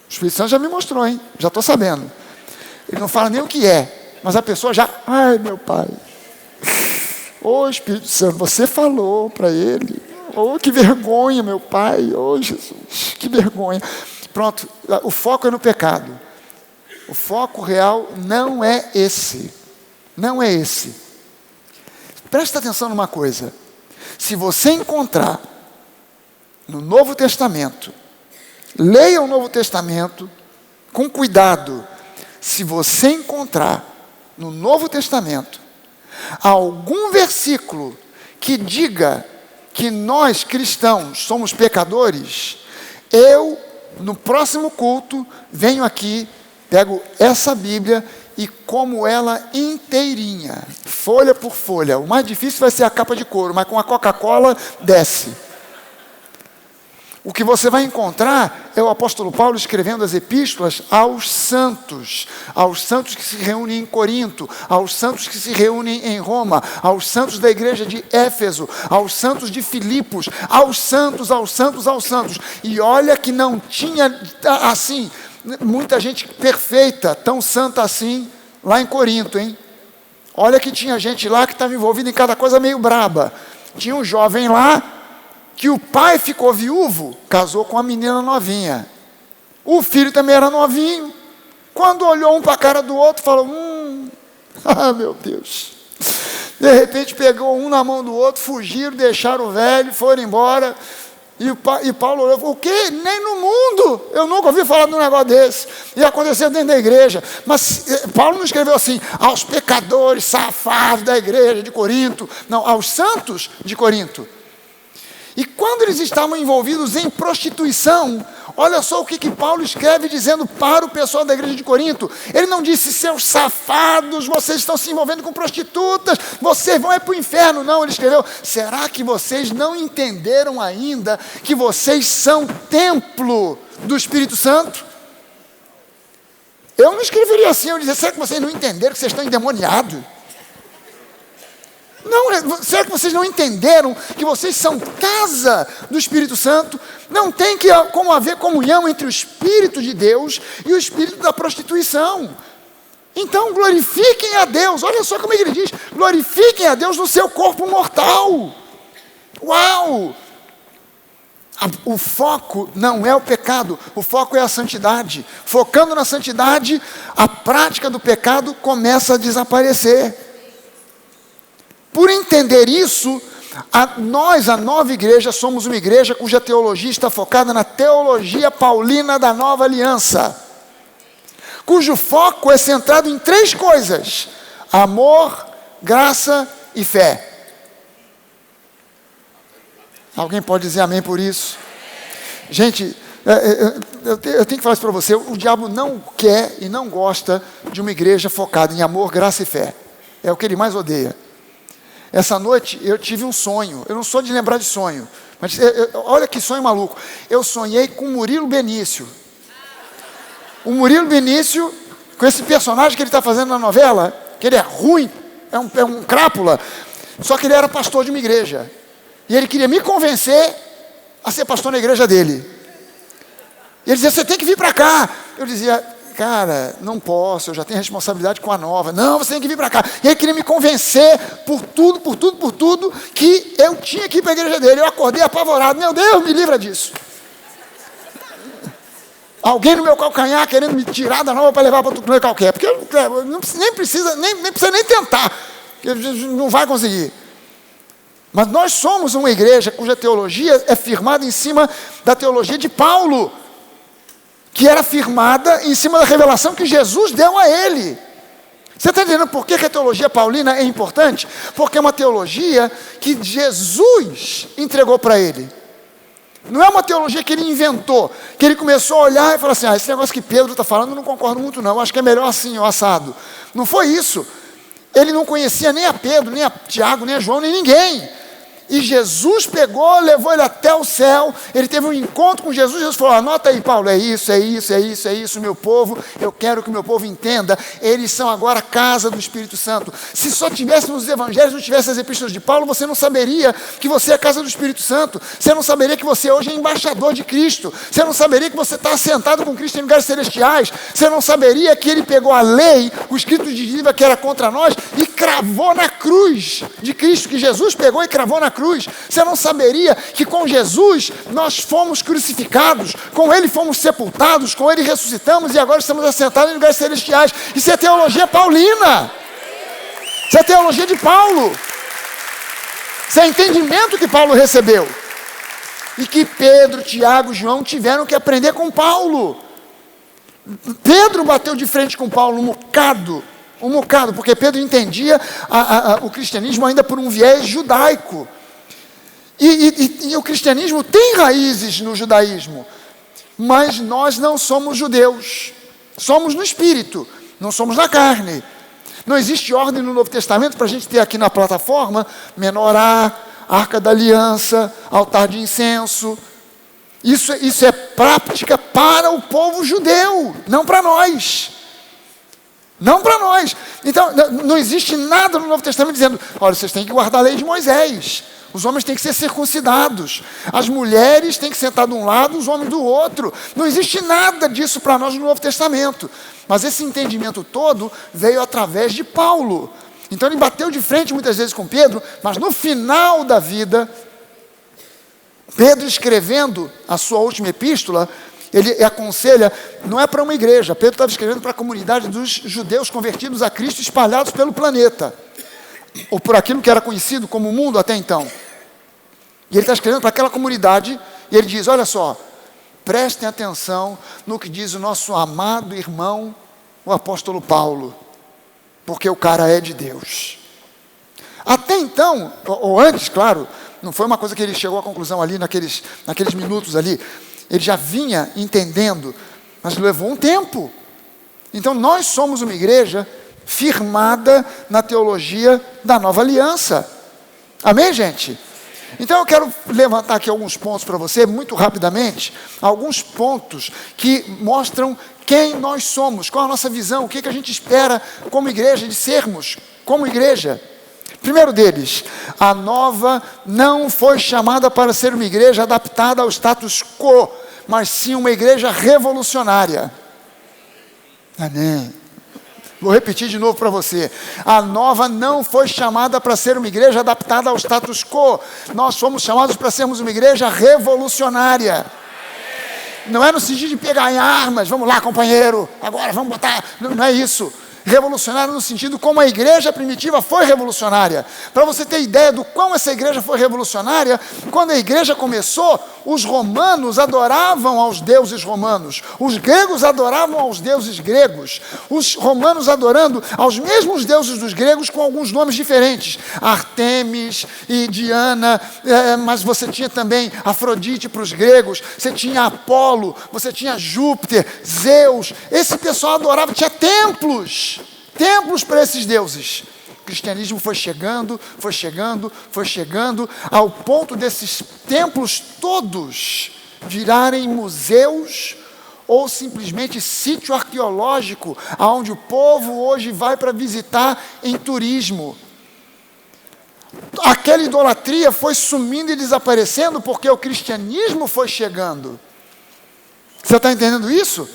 O Espírito Santo já me mostrou, hein? Já estou sabendo. Ele não fala nem o que é, mas a pessoa já, ai meu pai. Ô Espírito Santo, você falou para ele. Oh, que vergonha, meu pai. Oh Jesus, que vergonha. Pronto, o foco é no pecado. O foco real não é esse. Não é esse. Presta atenção numa coisa. Se você encontrar no Novo Testamento, leia o Novo Testamento com cuidado. Se você encontrar no Novo Testamento algum versículo que diga que nós cristãos somos pecadores, eu, no próximo culto, venho aqui, pego essa Bíblia e como ela inteirinha, folha por folha. O mais difícil vai ser a capa de couro, mas com a Coca-Cola desce. O que você vai encontrar é o apóstolo Paulo escrevendo as epístolas aos santos que se reúnem em Corinto, aos santos que se reúnem em Roma, aos santos da igreja de Éfeso, aos santos de Filipos, aos santos. E olha que não tinha, assim, muita gente perfeita, tão santa assim, lá em Corinto, hein? Olha que tinha gente lá que estava envolvida em cada coisa meio braba. Tinha um jovem lá, que o pai ficou viúvo, casou com uma menina novinha. O filho também era novinho. Quando olhou um para a cara do outro, falou, meu Deus. De repente pegou um na mão do outro, fugiram, deixaram o velho, foram embora. E Paulo olhou e falou, o quê? Nem no mundo. Eu nunca ouvi falar de um negócio desse. E aconteceu dentro da igreja. Mas Paulo não escreveu assim, aos pecadores safados da igreja de Corinto. Não, aos santos de Corinto. E quando eles estavam envolvidos em prostituição, olha só o que Paulo escreve dizendo para o pessoal da igreja de Corinto. Ele não disse, seus safados, vocês estão se envolvendo com prostitutas, vocês vão para o inferno. Não, ele escreveu, será que vocês não entenderam ainda que vocês são templo do Espírito Santo? Eu não escreveria assim, eu diria, será que vocês não entenderam que vocês estão endemoniados? Não, será que vocês não entenderam que vocês são casa do Espírito Santo? Não tem como haver comunhão entre o Espírito de Deus e o Espírito da prostituição. Então glorifiquem a Deus, olha só como ele diz, glorifiquem a Deus no seu corpo mortal. Uau! O foco não é o pecado, o foco é a santidade. Focando na santidade, a prática do pecado começa a desaparecer. Por entender isso, nós, a nova igreja, somos uma igreja cuja teologia está focada na teologia paulina da nova aliança, cujo foco é centrado em 3 coisas: amor, graça e fé. Alguém pode dizer amém por isso? Gente, eu tenho que falar isso para você. O diabo não quer e não gosta de uma igreja focada em amor, graça e fé. É o que ele mais odeia. Essa noite eu tive um sonho. Eu não sou de lembrar de sonho, mas olha que sonho maluco. Eu sonhei com Murilo Benício. O Murilo Benício, com esse personagem que ele está fazendo na novela, que ele é ruim, é um crápula, só que ele era pastor de uma igreja. E ele queria me convencer a ser pastor na igreja dele. E ele dizia: você tem que vir para cá. Eu dizia: cara, não posso, eu já tenho responsabilidade com a nova. Não, você tem que vir para cá. E ele queria me convencer por tudo, que eu tinha que ir para a igreja dele. Eu acordei apavorado. Meu Deus, me livra disso. Alguém no meu calcanhar querendo me tirar da nova para levar para outro plano qualquer. Porque nem precisa nem tentar. Não vai conseguir. Mas nós somos uma igreja cuja teologia é firmada em cima da teologia de Paulo, que era firmada em cima da revelação que Jesus deu a ele. Você está entendendo por que a teologia paulina é importante? Porque é uma teologia que Jesus entregou para ele. Não é uma teologia que ele inventou, que ele começou a olhar e falou assim: esse negócio que Pedro está falando eu não concordo muito não, acho que é melhor assim, o assado. Não foi isso. Ele não conhecia nem a Pedro, nem a Tiago, nem a João, nem ninguém. E Jesus pegou, levou ele até o céu. Ele teve um encontro com Jesus. Jesus falou: anota aí, Paulo, é isso, meu povo. Eu quero que o meu povo entenda. Eles são agora a casa do Espírito Santo. Se só tivesse nos evangelhos, não tivesse as epístolas de Paulo, você não saberia que você é a casa do Espírito Santo. Você não saberia que você hoje é embaixador de Cristo. Você não saberia que você está assentado com Cristo em lugares celestiais. Você não saberia que ele pegou a lei, o escrito de dívida que era contra nós, e cravou na cruz de Cristo, que Jesus pegou e cravou na cruz. Você não saberia que com Jesus nós fomos crucificados, com ele fomos sepultados, com ele ressuscitamos e agora estamos assentados em lugares celestiais. Isso é teologia paulina. Isso é teologia de Paulo. Isso é entendimento que Paulo recebeu e que Pedro, Tiago e João tiveram que aprender com Paulo. Pedro bateu de frente com Paulo um bocado, porque Pedro entendia o cristianismo ainda por um viés judaico. E o cristianismo tem raízes no judaísmo, mas nós não somos judeus, somos no espírito, não somos na carne. Não existe ordem no Novo Testamento para a gente ter aqui na plataforma menorá, arca da aliança, altar de incenso. Isso é prática para o povo judeu, não para nós. Não para nós. Então, não existe nada no Novo Testamento dizendo: olha, vocês têm que guardar a lei de Moisés. Os homens têm que ser circuncidados. As mulheres têm que sentar de um lado, os homens do outro. Não existe nada disso para nós no Novo Testamento. Mas esse entendimento todo veio através de Paulo. Então ele bateu de frente muitas vezes com Pedro, mas no final da vida, Pedro, escrevendo a sua última epístola, ele aconselha, não é para uma igreja, Pedro estava escrevendo para a comunidade dos judeus convertidos a Cristo espalhados pelo planeta, ou por aquilo que era conhecido como mundo até então. E ele está escrevendo para aquela comunidade, e ele diz: olha só, prestem atenção no que diz o nosso amado irmão, o apóstolo Paulo, porque o cara é de Deus. Até então, ou antes, claro, não foi uma coisa que ele chegou à conclusão ali naqueles minutos ali, ele já vinha entendendo, mas levou um tempo. Então nós somos uma igreja firmada na teologia da nova aliança. Amém, gente? Então eu quero levantar aqui alguns pontos para você, muito rapidamente, alguns pontos que mostram quem nós somos, qual a nossa visão, o que a gente espera como igreja, de sermos como igreja. Primeiro deles, a nova não foi chamada para ser uma igreja adaptada ao status quo, mas sim uma igreja revolucionária. Amém. Vou repetir de novo para você. A Nova não foi chamada para ser uma igreja adaptada ao status quo. Nós fomos chamados para sermos uma igreja revolucionária. Não é no sentido de pegar em armas, vamos lá, companheiro, agora vamos botar. Não é isso. Revolucionária no sentido como a igreja primitiva foi revolucionária. Para você ter ideia do quão essa igreja foi revolucionária, quando a igreja começou, os romanos adoravam aos deuses romanos, os gregos adoravam aos deuses gregos, os romanos adorando aos mesmos deuses dos gregos com alguns nomes diferentes, Artemis e Diana, mas você tinha também Afrodite para os gregos, você tinha Apolo, você tinha Júpiter, Zeus, esse pessoal adorava, tinha templos para esses deuses. O cristianismo foi chegando, ao ponto desses templos todos virarem museus ou simplesmente sítio arqueológico, aonde o povo hoje vai para visitar em turismo. Aquela idolatria foi sumindo e desaparecendo porque o cristianismo foi chegando. Você está entendendo isso?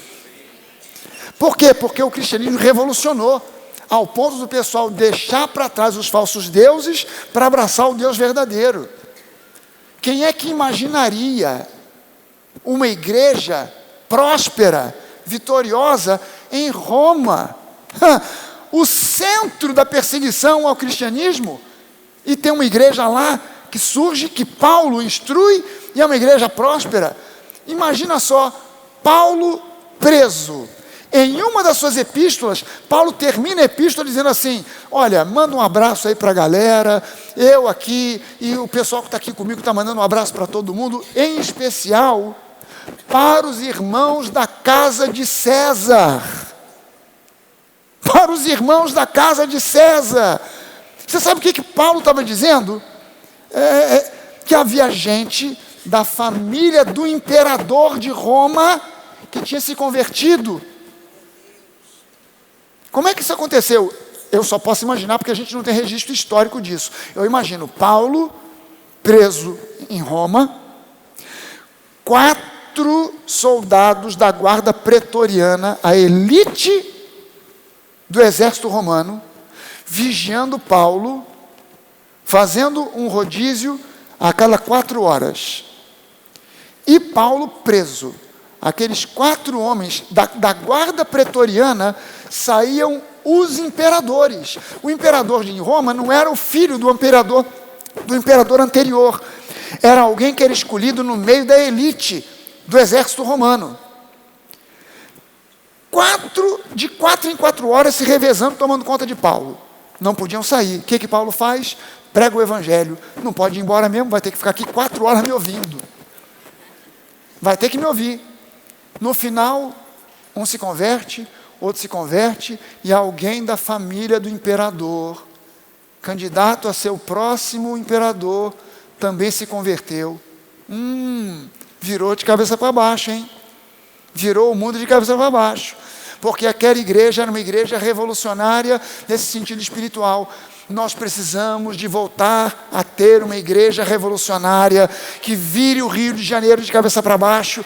Por quê? Porque o cristianismo revolucionou, ao ponto do pessoal deixar para trás os falsos deuses para abraçar o Deus verdadeiro. Quem é que imaginaria uma igreja próspera, vitoriosa em Roma? O centro da perseguição ao cristianismo, e tem uma igreja lá que surge, que Paulo instrui, e é uma igreja próspera. Imagina só, Paulo preso. Em uma das suas epístolas, Paulo termina a epístola dizendo assim: olha, manda um abraço aí para a galera, eu aqui, e o pessoal que está aqui comigo está mandando um abraço para todo mundo, em especial para os irmãos da casa de César. Para os irmãos da casa de César. Você sabe o que Paulo estava dizendo? Que havia gente da família do imperador de Roma que tinha se convertido. Como é que isso aconteceu? Eu só posso imaginar, porque a gente não tem registro histórico disso. Eu imagino Paulo preso em Roma, 4 soldados da guarda pretoriana, a elite do exército romano, vigiando Paulo, fazendo um rodízio a cada 4 horas. E Paulo preso. Aqueles 4 homens da guarda pretoriana saíam os imperadores. O imperador de Roma não era o filho do imperador anterior. Era alguém que era escolhido no meio da elite do exército romano. 4 em 4 horas se revezando, tomando conta de Paulo. Não podiam sair. O que Paulo faz? Prega o evangelho. Não pode ir embora mesmo, vai ter que ficar aqui 4 horas me ouvindo. Vai ter que me ouvir. No final, um se converte, outro se converte, e alguém da família do imperador, candidato a ser o próximo imperador, também se converteu. Virou de cabeça para baixo, hein? Virou o mundo de cabeça para baixo. Porque aquela igreja era uma igreja revolucionária nesse sentido espiritual. Nós precisamos de voltar a ter uma igreja revolucionária que vire o Rio de Janeiro de cabeça para baixo,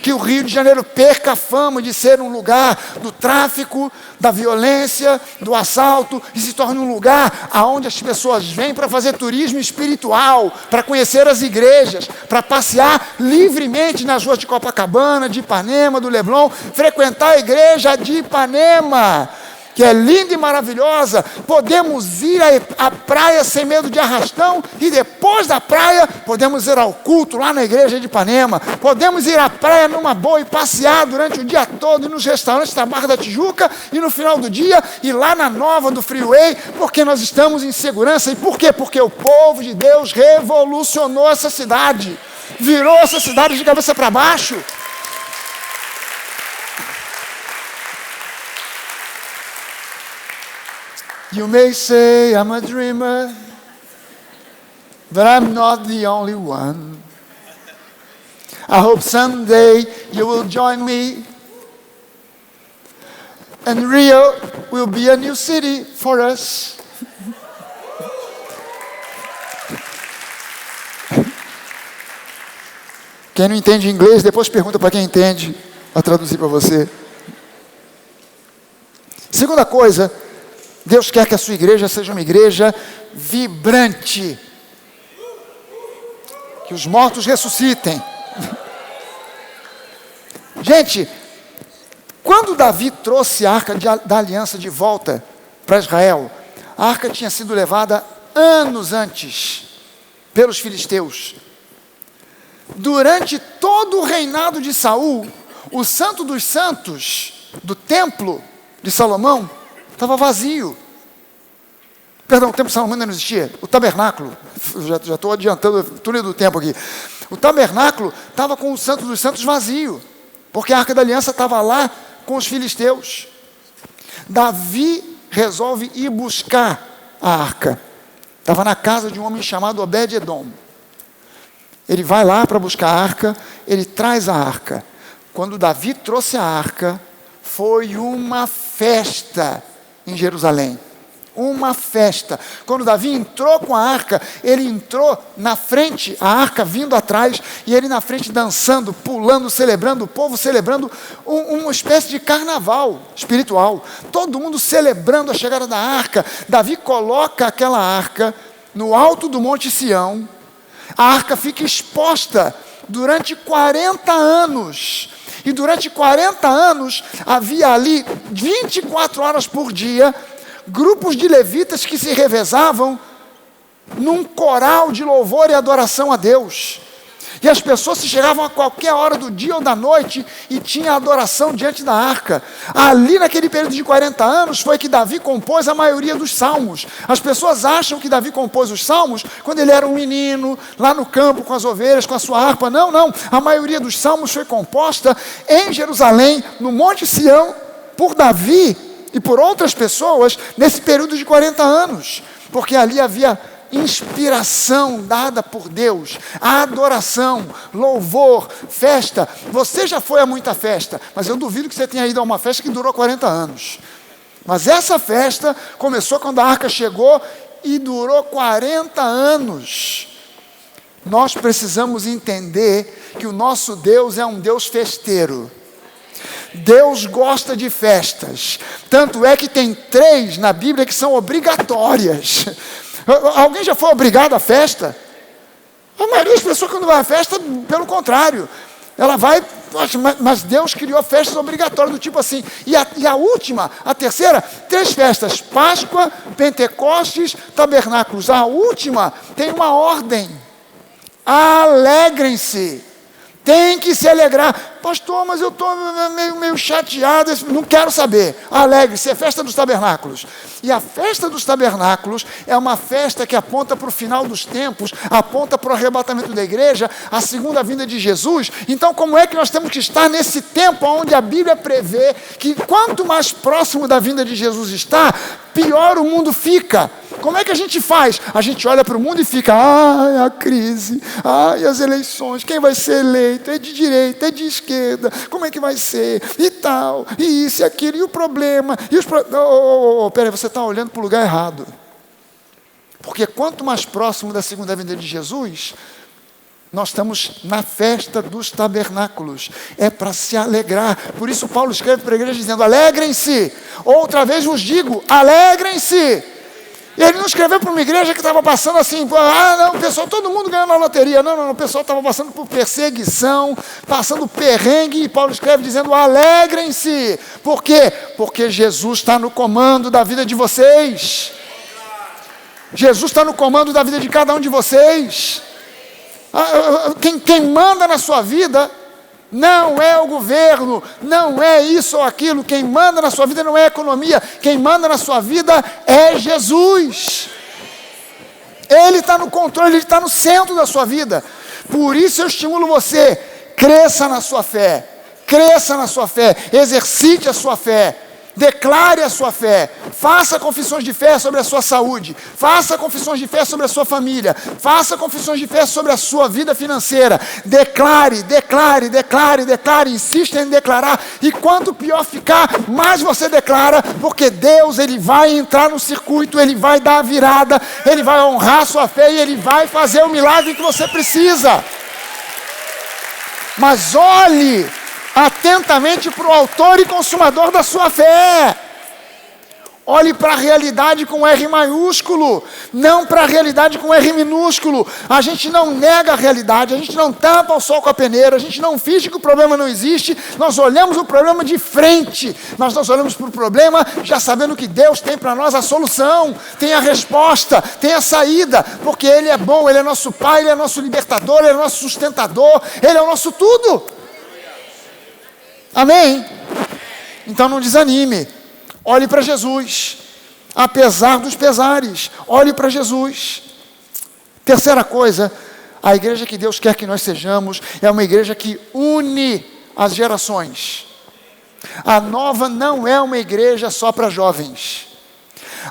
que o Rio de Janeiro perca a fama de ser um lugar do tráfico, da violência, do assalto, e se torne um lugar aonde as pessoas vêm para fazer turismo espiritual, para conhecer as igrejas, para passear livremente nas ruas de Copacabana, de Ipanema, do Leblon, frequentar a igreja de Ipanema, que é linda e maravilhosa. Podemos ir à praia sem medo de arrastão, e depois da praia podemos ir ao culto lá na igreja de Ipanema. Podemos ir à praia numa boa e passear durante o dia todo, e nos restaurantes da Barra da Tijuca, e no final do dia ir lá na Nova do Freeway, porque nós estamos em segurança. E por quê? Porque o povo de Deus revolucionou essa cidade, virou essa cidade de cabeça para baixo. You may say I'm a dreamer, but I'm not the only one. I hope someday you will join me, and Rio will be a new city for us. Quem não entende inglês, depois pergunta para quem entende, para traduzir para você. Segunda coisa, Deus quer que a sua igreja seja uma igreja vibrante. Que os mortos ressuscitem. Gente, quando Davi trouxe a arca da aliança de volta para Israel, a arca tinha sido levada anos antes pelos filisteus. Durante todo o reinado de Saul, o Santo dos Santos do templo de Salomão estava vazio. Perdão, o templo de Salomão ainda não existia. O tabernáculo, já estou adiantando o túnel do tempo aqui. O tabernáculo estava com o Santo dos Santos vazio, porque a arca da aliança estava lá com os filisteus. Davi resolve ir buscar a arca. Estava na casa de um homem chamado Obed-edom. Ele vai lá para buscar a arca, ele traz a arca. Quando Davi trouxe a arca, foi uma festa em Jerusalém. Uma festa. Quando Davi entrou com a arca, ele entrou na frente, a arca vindo atrás, e ele na frente dançando, pulando, celebrando, o povo celebrando uma espécie de carnaval espiritual. Todo mundo celebrando a chegada da arca. Davi coloca aquela arca no alto do Monte Sião. A arca fica exposta durante 40 anos. E durante 40 anos, havia ali 24 horas por dia, grupos de levitas que se revezavam num coral de louvor e adoração a Deus. E as pessoas se chegavam a qualquer hora do dia ou da noite e tinha adoração diante da arca. Ali naquele período de 40 anos foi que Davi compôs a maioria dos salmos. As pessoas acham que Davi compôs os salmos quando ele era um menino, lá no campo com as ovelhas, com a sua harpa. Não, não. A maioria dos salmos foi composta em Jerusalém, no Monte Sião, por Davi e por outras pessoas nesse período de 40 anos. Porque ali havia inspiração dada por Deus, adoração, louvor, festa. Você já foi a muita festa, mas eu duvido que você tenha ido a uma festa que durou 40 anos. Mas essa festa começou quando a arca chegou e durou 40 anos. Nós precisamos entender que o nosso Deus é um Deus festeiro. Deus gosta de festas. Tanto é que tem 3 na Bíblia que são obrigatórias. Alguém já foi obrigado à festa? A maioria das pessoas, quando vai à festa, pelo contrário, ela vai, mas Deus criou festas obrigatórias, do tipo assim. E a última, a terceira, 3 festas: Páscoa, Pentecostes, Tabernáculos. A última tem uma ordem: alegrem-se. Tem que se alegrar. Pastor, mas eu estou meio chateado, não quero saber. Alegre-se, é festa dos tabernáculos. E a festa dos tabernáculos é uma festa que aponta para o final dos tempos, aponta para o arrebatamento da igreja, a segunda vinda de Jesus. Então, como é que nós temos que estar nesse tempo onde a Bíblia prevê que quanto mais próximo da vinda de Jesus está, pior o mundo fica? Como é que a gente faz? A gente olha para o mundo e fica: ai, a crise, ai, as eleições, quem vai ser eleito? É de direita, é de esquerda, como é que vai ser? E tal, e isso e aquilo, e o problema, e os peraí, você está olhando para o lugar errado. Porque quanto mais próximo da segunda vinda de Jesus, nós estamos na festa dos tabernáculos. É para se alegrar. Por isso Paulo escreve para a igreja dizendo: alegrem-se. Outra vez vos digo, alegrem-se. E ele não escreveu para uma igreja que estava passando assim: não, o pessoal, todo mundo ganhando na loteria. Não, o pessoal estava passando por perseguição, passando perrengue, e Paulo escreve dizendo: alegrem-se. Por quê? Porque Jesus está no comando da vida de vocês. Jesus está no comando da vida de cada um de vocês. Quem manda na sua vida não é o governo, não é isso ou aquilo. Quem manda na sua vida não é a economia. Quem manda na sua vida é Jesus. Ele está no controle, Ele está no centro da sua vida. Por isso eu estimulo você: cresça na sua fé, cresça na sua fé, exercite a sua fé, declare a sua fé, faça confissões de fé sobre a sua saúde, faça confissões de fé sobre a sua família, faça confissões de fé sobre a sua vida financeira. Declare, declare, declare, declare, insista em declarar, e quanto pior ficar, mais você declara, porque Deus, Ele vai entrar no circuito, Ele vai dar a virada, Ele vai honrar a sua fé e Ele vai fazer o milagre que você precisa. Mas olhe atentamente para o autor e consumador da sua fé. Olhe para a realidade com R maiúsculo, não para a realidade com R minúsculo. A gente não nega a realidade, a gente não tampa o sol com a peneira, a gente não finge que o problema não existe, nós olhamos o problema de frente, mas nós olhamos para o problema já sabendo que Deus tem para nós a solução, tem a resposta, tem a saída, porque Ele é bom, Ele é nosso Pai, Ele é nosso libertador, Ele é nosso sustentador, Ele é o nosso tudo. Amém? Então não desanime. Olhe para Jesus, apesar dos pesares, olhe para Jesus. Terceira coisa, a igreja que Deus quer que nós sejamos é uma igreja que une as gerações. A Nova não é uma igreja só para jovens.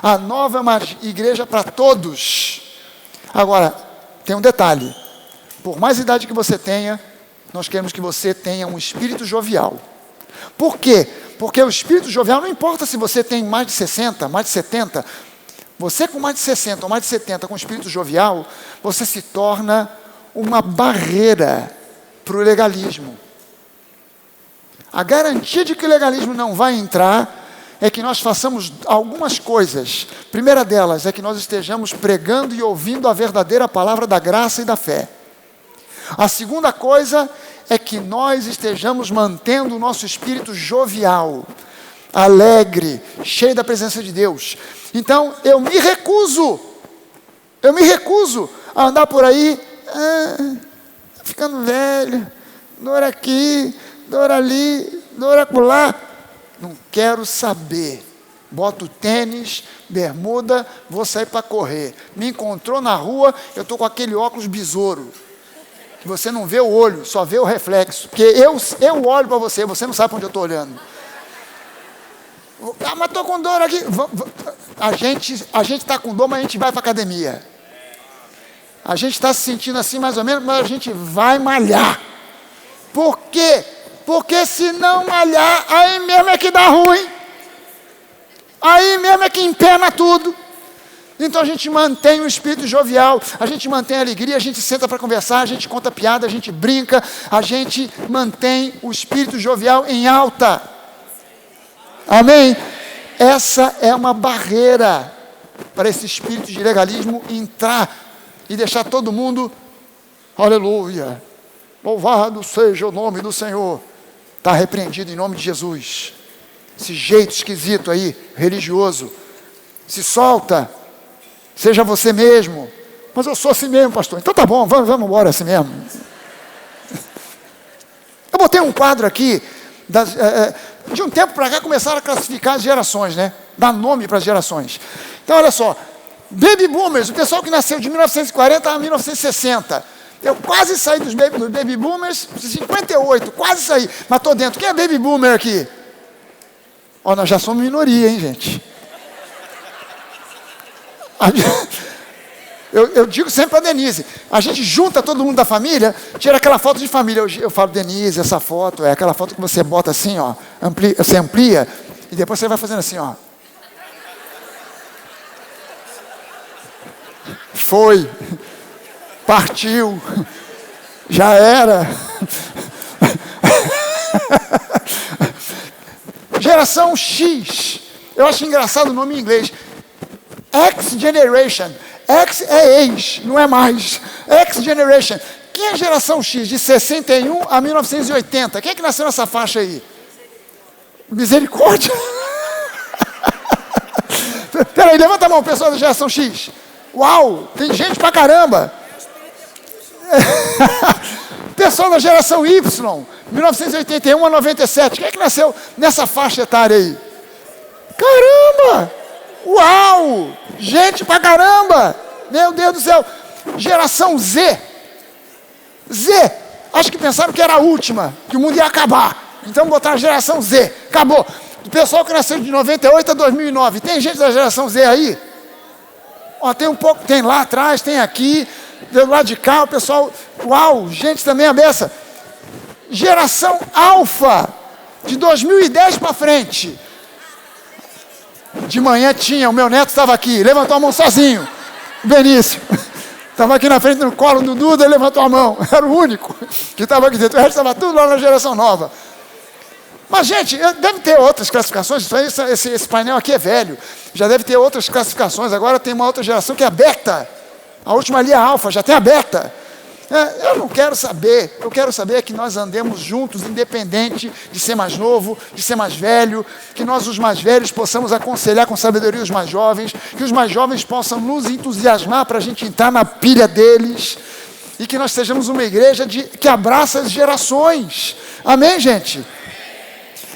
A Nova é uma igreja para todos. Agora, tem um detalhe. Por mais idade que você tenha, nós queremos que você tenha um espírito jovial. Por quê? Porque o espírito jovial, não importa se você tem mais de 60, mais de 70, você com mais de 60 ou mais de 70 com espírito jovial, você se torna uma barreira para o legalismo. A garantia de que o legalismo não vai entrar é que nós façamos algumas coisas. A primeira delas é que nós estejamos pregando e ouvindo a verdadeira palavra da graça e da fé. A segunda coisa é que nós estejamos mantendo o nosso espírito jovial, alegre, cheio da presença de Deus. Então, eu me recuso a andar por aí, ficando velho, dor aqui, dor ali, dor acolá. Não quero saber. Boto tênis, bermuda, vou sair para correr. Me encontrou na rua, eu estou com aquele óculos besouro. Você não vê o olho, só vê o reflexo. Porque eu olho para você, você não sabe para onde eu estou olhando. Mas estou com dor aqui. A gente está com dor, mas a gente vai para a academia. A gente está se sentindo assim mais ou menos, mas a gente vai malhar. Por quê? Porque se não malhar, aí mesmo é que dá ruim. Aí mesmo é que empena tudo. Então a gente mantém o espírito jovial, a gente mantém a alegria, a gente senta para conversar, a gente conta piada, a gente brinca, a gente mantém o espírito jovial em alta. Amém? Essa é uma barreira para esse espírito de legalismo entrar e deixar todo mundo, aleluia, louvado seja o nome do Senhor. Está repreendido em nome de Jesus. Esse jeito esquisito aí, religioso, se solta. Seja você mesmo. Mas eu sou assim mesmo, pastor. Então tá bom, vamos embora assim mesmo. Eu botei um quadro aqui, de um tempo para cá começaram a classificar as gerações, né? Dar nome para as gerações. Então olha só, Baby Boomers, o pessoal que nasceu de 1940 a 1960. Eu quase saí dos Baby Boomers, 58, quase saí, mas estou dentro. Quem é Baby Boomer aqui? Ó, nós já somos minoria, hein, gente? Eu digo sempre para a Denise, a gente junta todo mundo da família, tira aquela foto de família. Eu falo, Denise, essa foto é aquela foto que você bota assim, ó, você amplia, e depois você vai fazendo assim, ó. Foi, partiu, já era. Geração X, eu acho engraçado o nome em inglês. X Generation. X é ex, não é mais. X Generation. Quem é a geração X? De 61 a 1980. Quem é que nasceu nessa faixa aí? Misericórdia. Peraí, levanta a mão, pessoal da geração X. Uau, tem gente pra caramba. Pessoal da geração Y, 1981 a 97. Quem é que nasceu nessa faixa etária aí? Caramba! Uau! Gente pra caramba! Meu Deus do céu! Geração Z. Z. Acho que pensaram que era a última, que o mundo ia acabar. Então botaram a geração Z. Acabou. O pessoal que nasceu de 98 a 2009. Tem gente da geração Z aí? Ó, tem um pouco, tem lá atrás, tem aqui, do lado de cá, o pessoal. Uau! Gente também a beça. Geração Alfa. De 2010 para frente. De manhã tinha, o meu neto estava aqui, levantou a mão sozinho, Benício, estava aqui na frente no colo do Duda, ele levantou a mão, era o único que estava aqui dentro, o resto estava tudo lá na geração nova. Mas, gente, deve ter outras classificações. Esse painel aqui é velho. Já deve ter outras classificações. Agora tem uma outra geração que é a beta. A última ali é a alfa, já tem a beta. Eu não quero saber. Eu quero saber que nós andemos juntos, independente de ser mais novo, de ser mais velho. Que nós, os mais velhos, possamos aconselhar com sabedoria os mais jovens. Que os mais jovens possam nos entusiasmar para a gente entrar na pilha deles. E que nós sejamos uma igreja que abraça as gerações. Amém, gente?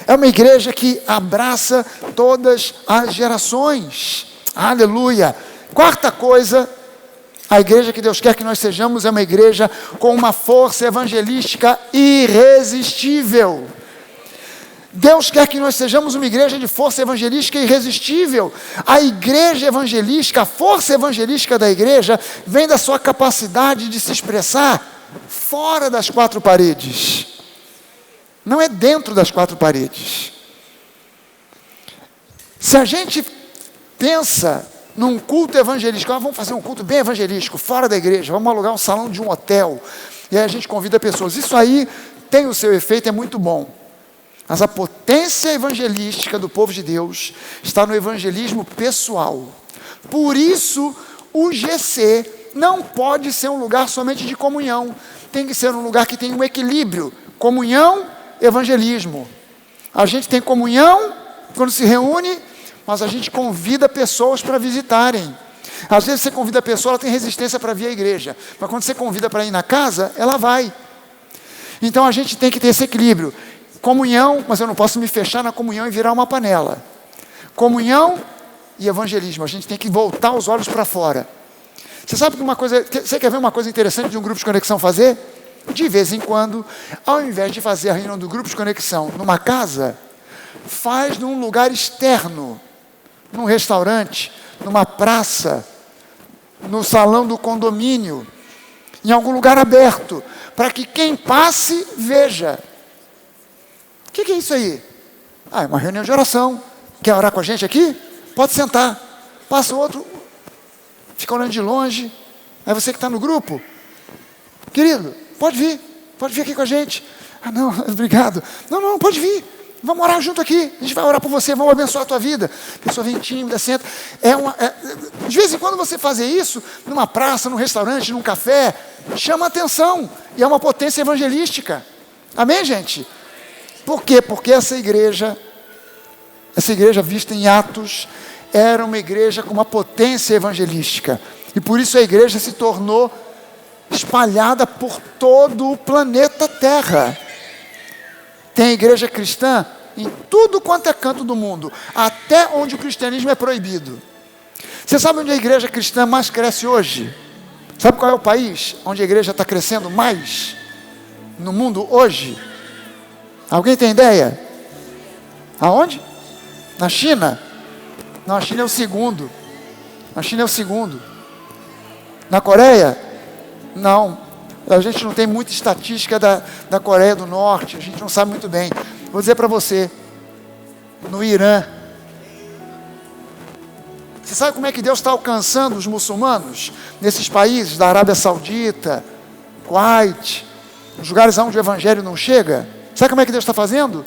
É uma igreja que abraça todas as gerações. Aleluia. Quarta coisa, a igreja que Deus quer que nós sejamos é uma igreja com uma força evangelística irresistível. Deus quer que nós sejamos uma igreja de força evangelística irresistível. A igreja evangelística, a força evangelística da igreja, vem da sua capacidade de se expressar fora das quatro paredes. Não é dentro das quatro paredes. Se a gente pensa num culto evangelístico, vamos fazer um culto bem evangelístico, fora da igreja, vamos alugar um salão de um hotel, e aí a gente convida pessoas. Isso aí tem o seu efeito, é muito bom. Mas a potência evangelística do povo de Deus está no evangelismo pessoal. Por isso, o GC não pode ser um lugar somente de comunhão. Tem que ser um lugar que tem um equilíbrio. Comunhão, evangelismo. A gente tem comunhão quando se reúne, mas a gente convida pessoas para visitarem. Às vezes você convida a pessoa, ela tem resistência para vir à igreja. Mas quando você convida para ir na casa, ela vai. Então a gente tem que ter esse equilíbrio. Comunhão, mas eu não posso me fechar na comunhão e virar uma panela. Comunhão e evangelismo. A gente tem que voltar os olhos para fora. Você sabe que você quer ver uma coisa interessante de um grupo de conexão fazer? De vez em quando, ao invés de fazer a reunião do grupo de conexão numa casa, faz num lugar externo, num restaurante, numa praça, no salão do condomínio, em algum lugar aberto, para que quem passe veja. O que é isso aí? É uma reunião de oração. Quer orar com a gente aqui? Pode sentar. Passa o outro, fica olhando de longe. Aí você que está no grupo, querido, pode vir aqui com a gente. Ah, não, obrigado. Não, pode vir. Vamos orar junto aqui. A gente vai orar por você, vamos abençoar a tua vida. A pessoa vem tímida, senta. De vez em quando você fazer isso, numa praça, num restaurante, num café, chama atenção. E é uma potência evangelística. Amém, gente? Por quê? Porque essa igreja vista em Atos, era uma igreja com uma potência evangelística. E por isso a igreja se tornou espalhada por todo o planeta Terra. Tem igreja cristã em tudo quanto é canto do mundo, até onde o cristianismo é proibido. Você sabe onde a igreja cristã mais cresce hoje? Sabe qual é o país onde a igreja está crescendo mais no mundo hoje? Alguém tem ideia? Aonde? Na China? Não, a China é o segundo. Na Coreia? Não. A gente não tem muita estatística da Coreia do Norte. A gente não sabe muito bem. Vou dizer para você. No Irã. Você sabe como é que Deus está alcançando os muçulmanos? Nesses países da Arábia Saudita, Kuwait, os lugares onde o evangelho não chega? Sabe como é que Deus está fazendo?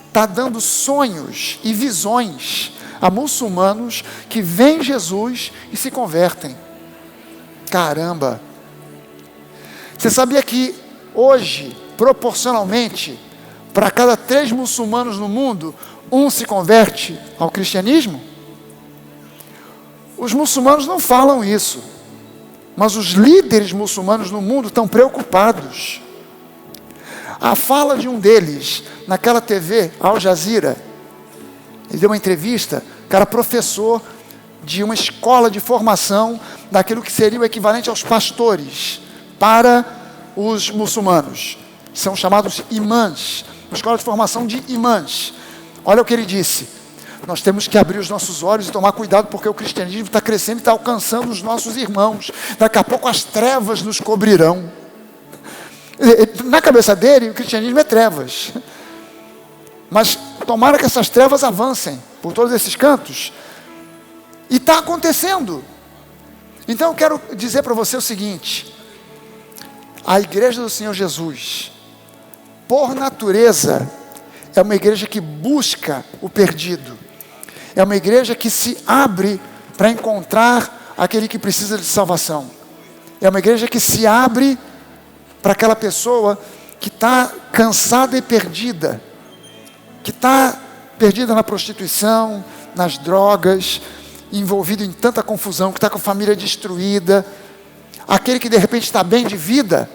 Está dando sonhos e visões a muçulmanos que veem Jesus e se convertem. Caramba! Você sabia que hoje, proporcionalmente, para cada 3 muçulmanos no mundo, 1 se converte ao cristianismo? Os muçulmanos não falam isso, mas os líderes muçulmanos no mundo estão preocupados. A fala de um deles, naquela TV, Al Jazeera, ele deu uma entrevista, cara professor de uma escola de formação daquilo que seria o equivalente aos pastores para os muçulmanos. São chamados imãs, uma escola de formação de imãs. Olha o que ele disse: nós temos que abrir os nossos olhos e tomar cuidado, porque o cristianismo está crescendo e está alcançando os nossos irmãos. Daqui a pouco as trevas nos cobrirão. Na cabeça dele, o cristianismo é trevas. Mas tomara que essas trevas avancem por todos esses cantos. E está acontecendo. Então eu quero dizer para você o seguinte: a igreja do Senhor Jesus, por natureza, é uma igreja que busca o perdido. É uma igreja que se abre para encontrar aquele que precisa de salvação. É uma igreja que se abre para aquela pessoa que está cansada e perdida. Que está perdida na prostituição, nas drogas, envolvido em tanta confusão, que está com a família destruída. Aquele que de repente está bem de vida,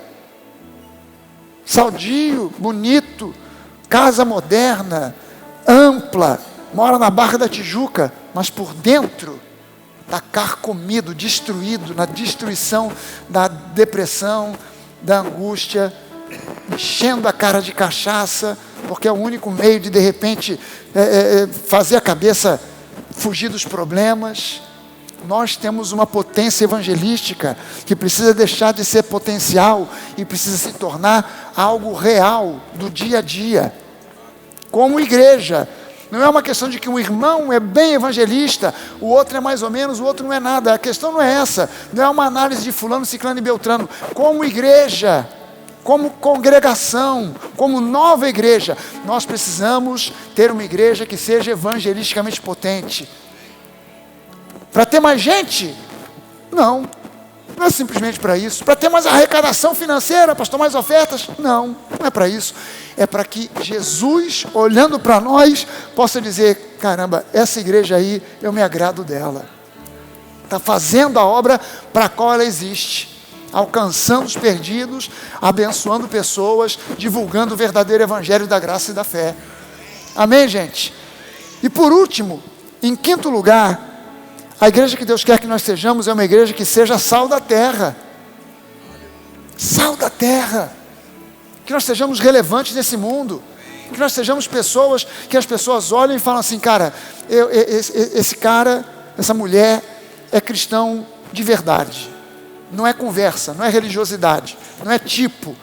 saudio, bonito, casa moderna, ampla, mora na Barra da Tijuca, mas por dentro está carcomido, destruído, na destruição da depressão, da angústia, enchendo a cara de cachaça, porque é o único meio de repente, fazer a cabeça fugir dos problemas. Nós temos uma potência evangelística que precisa deixar de ser potencial e precisa se tornar algo real do dia a dia. Como igreja, não é uma questão de que um irmão é bem evangelista, o outro é mais ou menos, o outro não é nada. A questão não é essa, não é uma análise de fulano, ciclano e beltrano. Como igreja, como congregação, como nova igreja, nós precisamos ter uma igreja que seja evangelisticamente potente. Para ter mais gente? Não é simplesmente para isso. Para ter mais arrecadação financeira, pastor, mais ofertas? Não é para isso. É para que Jesus, olhando para nós, possa dizer, caramba, essa igreja aí, eu me agrado dela. Está fazendo a obra para a qual ela existe. Alcançando os perdidos, abençoando pessoas, divulgando o verdadeiro evangelho da graça e da fé. Amém, gente? E por último, em quinto lugar, a igreja que Deus quer que nós sejamos é uma igreja que seja sal da terra. Sal da terra. Que nós sejamos relevantes nesse mundo. Que nós sejamos pessoas que as pessoas olham e falam assim, cara, esse cara, essa mulher é cristão de verdade. Não é conversa, não é religiosidade, não é tipo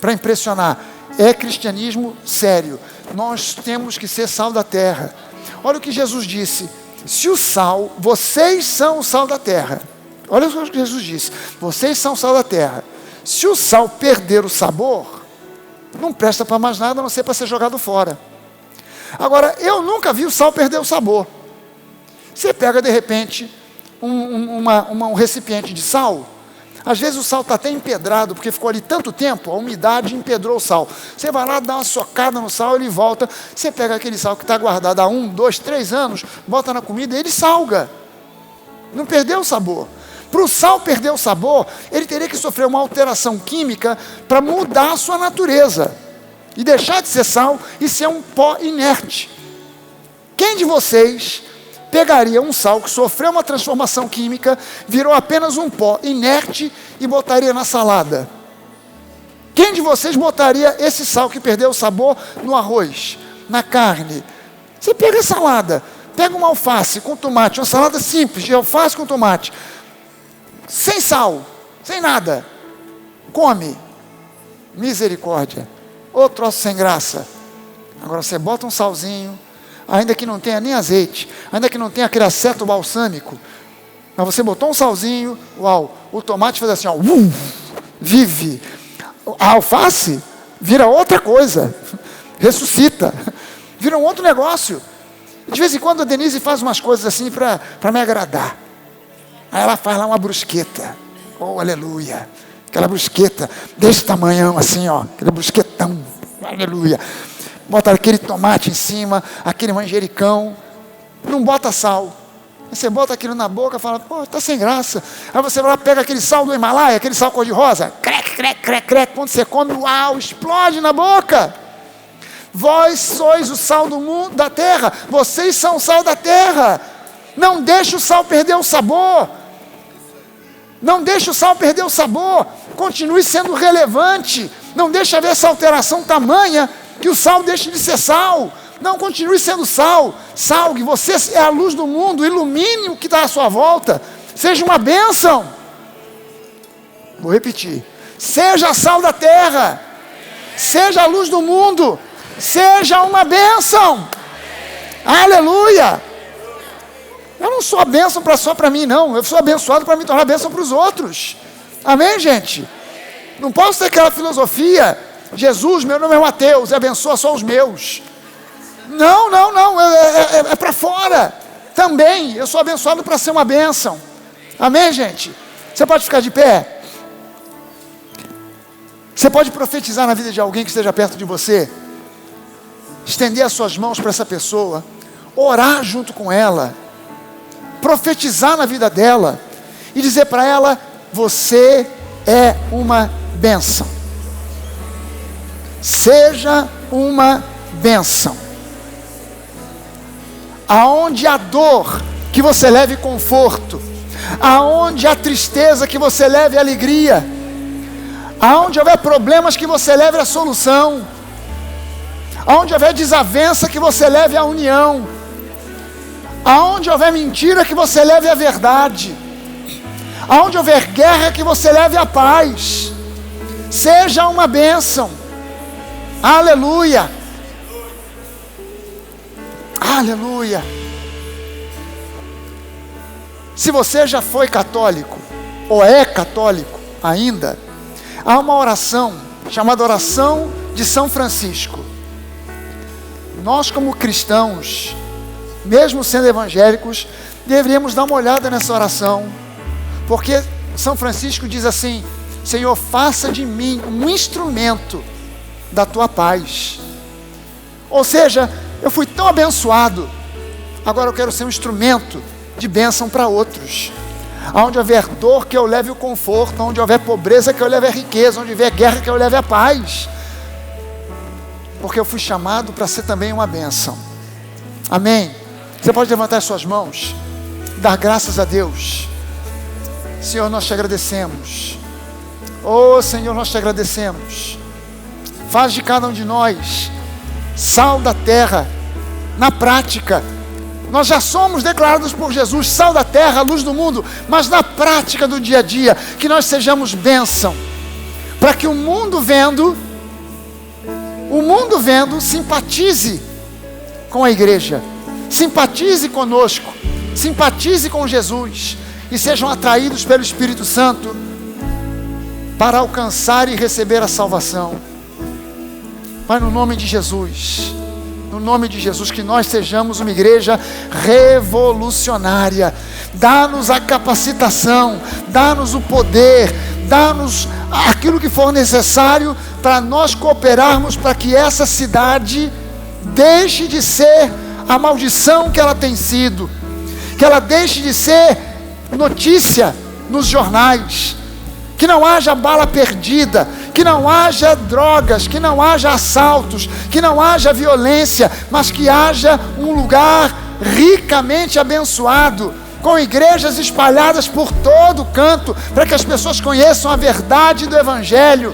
para impressionar. É cristianismo sério. Nós temos que ser sal da terra. Olha o que Jesus disse. Se o sal, vocês são o sal da terra. Olha o que Jesus disse. Vocês são o sal da terra. Se o sal perder o sabor, não presta para mais nada, a não ser para ser jogado fora. Agora, eu nunca vi o sal perder o sabor. Você pega de repente um recipiente de sal. Às vezes o sal está até empedrado, porque ficou ali tanto tempo, a umidade empedrou o sal. Você vai lá, dá uma socada no sal, ele volta. Você pega aquele sal que está guardado há 1, 2, 3 anos, bota na comida e ele salga. Não perdeu o sabor. Para o sal perder o sabor, ele teria que sofrer uma alteração química para mudar a sua natureza. E deixar de ser sal e ser um pó inerte. Quem de vocês pegaria um sal que sofreu uma transformação química, virou apenas um pó inerte e botaria na salada? Quem de vocês botaria esse sal que perdeu o sabor no arroz, na carne? Você pega a salada, pega uma alface com tomate, uma salada simples de alface com tomate, sem sal, sem nada, come, misericórdia, ô troço sem graça. Agora você bota um salzinho, ainda que não tenha nem azeite, ainda que não tenha aquele aceto balsâmico, mas você botou um salzinho, uau, o tomate faz assim, ó, vive. A alface vira outra coisa, ressuscita, vira um outro negócio. De vez em quando a Denise faz umas coisas assim para me agradar. Aí ela faz lá uma brusqueta, oh aleluia, aquela brusqueta desse tamanhão assim, ó, aquele brusquetão, aleluia. Bota aquele tomate em cima, aquele manjericão, não bota sal. Você bota aquilo na boca e fala, pô, está sem graça. Aí você vai lá, pega aquele sal do Himalaia, aquele sal cor-de-rosa, crec, crec, crec, crec. Quando você come, uau, explode na boca. Vós sois o sal do mundo, da terra. Vocês são o sal da terra. Não deixe o sal perder o sabor. Não deixe o sal perder o sabor. Continue sendo relevante. Não deixe haver essa alteração tamanha que o sal deixe de ser sal. Não, continue sendo sal. Salgue, você é a luz do mundo. Ilumine o que está à sua volta. Seja uma bênção. Vou repetir. Seja sal da terra. Seja a luz do mundo. Seja uma bênção. Aleluia. Eu não sou a bênção só para mim, não. Eu sou abençoado para me tornar bênção para os outros. Amém, gente? Não posso ter aquela filosofia. Jesus, meu nome é Mateus, e abençoa só os meus. Não, é para fora. Também, eu sou abençoado para ser uma bênção. Amém, gente? Você pode ficar de pé? Você pode profetizar na vida de alguém que esteja perto de você, estender as suas mãos para essa pessoa, orar junto com ela, profetizar na vida dela e dizer para ela: você é uma bênção. Seja uma bênção. Aonde há dor, que você leve conforto. Aonde há tristeza, que você leve alegria. Aonde houver problemas, que você leve a solução. Aonde houver desavença, que você leve a união. Aonde houver mentira, que você leve a verdade. Aonde houver guerra, que você leve a paz. Seja uma bênção. Aleluia. Aleluia. Se você já foi católico, ou é católico ainda, há uma oração chamada oração de São Francisco. Nós, como cristãos, mesmo sendo evangélicos, deveríamos dar uma olhada nessa oração, porque São Francisco diz assim: Senhor, faça de mim um instrumento da tua paz. Ou seja, eu fui tão abençoado, agora eu quero ser um instrumento de bênção para outros. Onde houver dor, que eu leve o conforto. Onde houver pobreza, que eu leve a riqueza. Onde houver guerra, que eu leve a paz. Porque eu fui chamado para ser também uma bênção. Amém? Você pode levantar as suas mãos, dar graças a Deus. Senhor, nós te agradecemos. Oh Senhor, nós te agradecemos. Faz de cada um de nós sal da terra. Na prática, nós já somos declarados por Jesus sal da terra, luz do mundo. Mas na prática do dia a dia, que nós sejamos bênção, para que o mundo vendo, simpatize com a igreja, simpatize conosco, simpatize com Jesus, e sejam atraídos pelo Espírito Santo para alcançar e receber a salvação. Mas no nome de Jesus, no nome de Jesus, que nós sejamos uma igreja revolucionária. Dá-nos a capacitação, dá-nos o poder, dá-nos aquilo que for necessário para nós cooperarmos para que essa cidade deixe de ser a maldição que ela tem sido, que ela deixe de ser notícia nos jornais, que não haja bala perdida, que não haja drogas, que não haja assaltos, que não haja violência, mas que haja um lugar ricamente abençoado, com igrejas espalhadas por todo canto, para que as pessoas conheçam a verdade do Evangelho,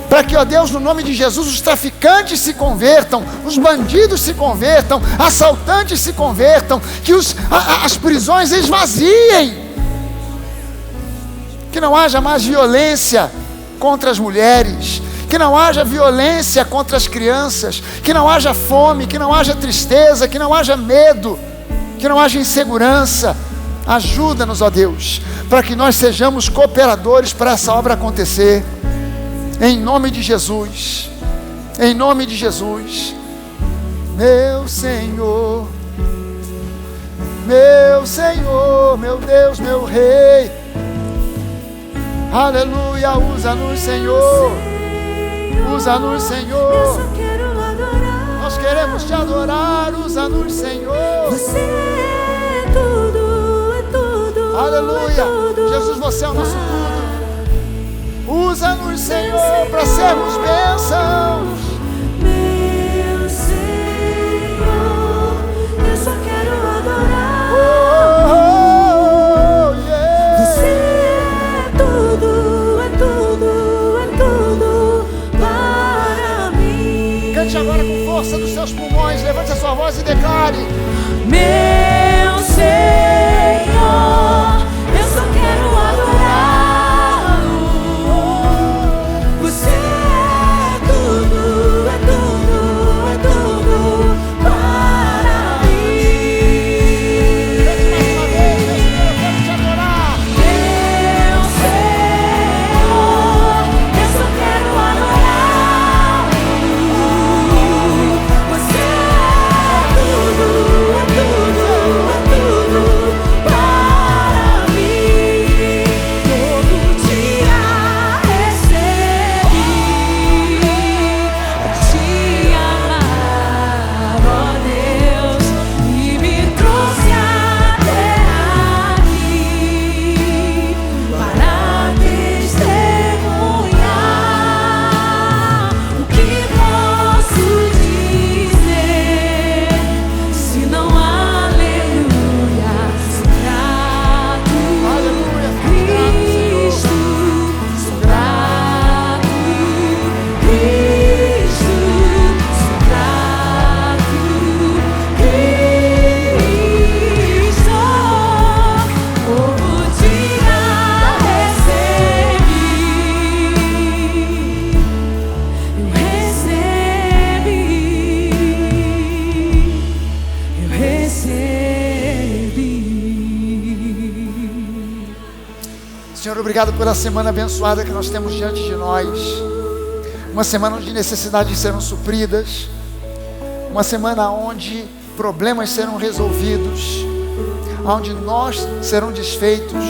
para que, ó Deus, no nome de Jesus, os traficantes se convertam, os bandidos se convertam, assaltantes se convertam, que as prisões esvaziem, que não haja mais violência contra as mulheres, que não haja violência contra as crianças, que não haja fome, que não haja tristeza, que não haja medo, que não haja insegurança. Ajuda-nos, ó Deus, para que nós sejamos cooperadores para essa obra acontecer, em nome de Jesus, em nome de Jesus. Meu Senhor, meu Deus, meu Rei, aleluia, usa-nos, Senhor, usa-nos, Senhor, nós queremos te adorar, usa-nos, Senhor, você é tudo, aleluia, Jesus, você é o nosso tudo, usa-nos, Senhor, para sermos bênçãos, meu Senhor, eu só quero adorar, yeah. você é tudo para mim. Cante agora com força dos seus pulmões, levante a sua voz e declare: Meu Senhor, eu só quero adorá-lo. Você é tudo para mim. mais uma vez, eu quero te adorar. Meu Senhor, eu só quero adorá-lo. Você é obrigado pela semana abençoada que nós temos diante de nós. Uma semana onde necessidades serão supridas. Uma semana onde problemas serão resolvidos. Onde nós serão desfeitos.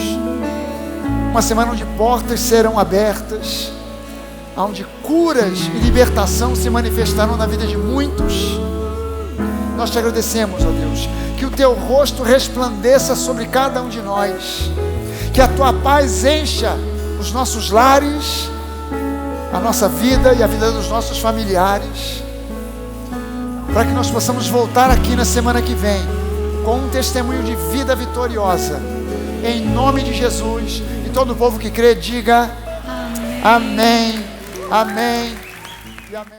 Uma semana onde portas serão abertas. Onde curas e libertação se manifestarão na vida de muitos. Nós te agradecemos, ó Deus, que o teu rosto resplandeça sobre cada um de nós, que a tua paz encha os nossos lares, a nossa vida e a vida dos nossos familiares, para que nós possamos voltar aqui na semana que vem com um testemunho de vida vitoriosa, em nome de Jesus. E todo o povo que crê diga amém, amém e amém.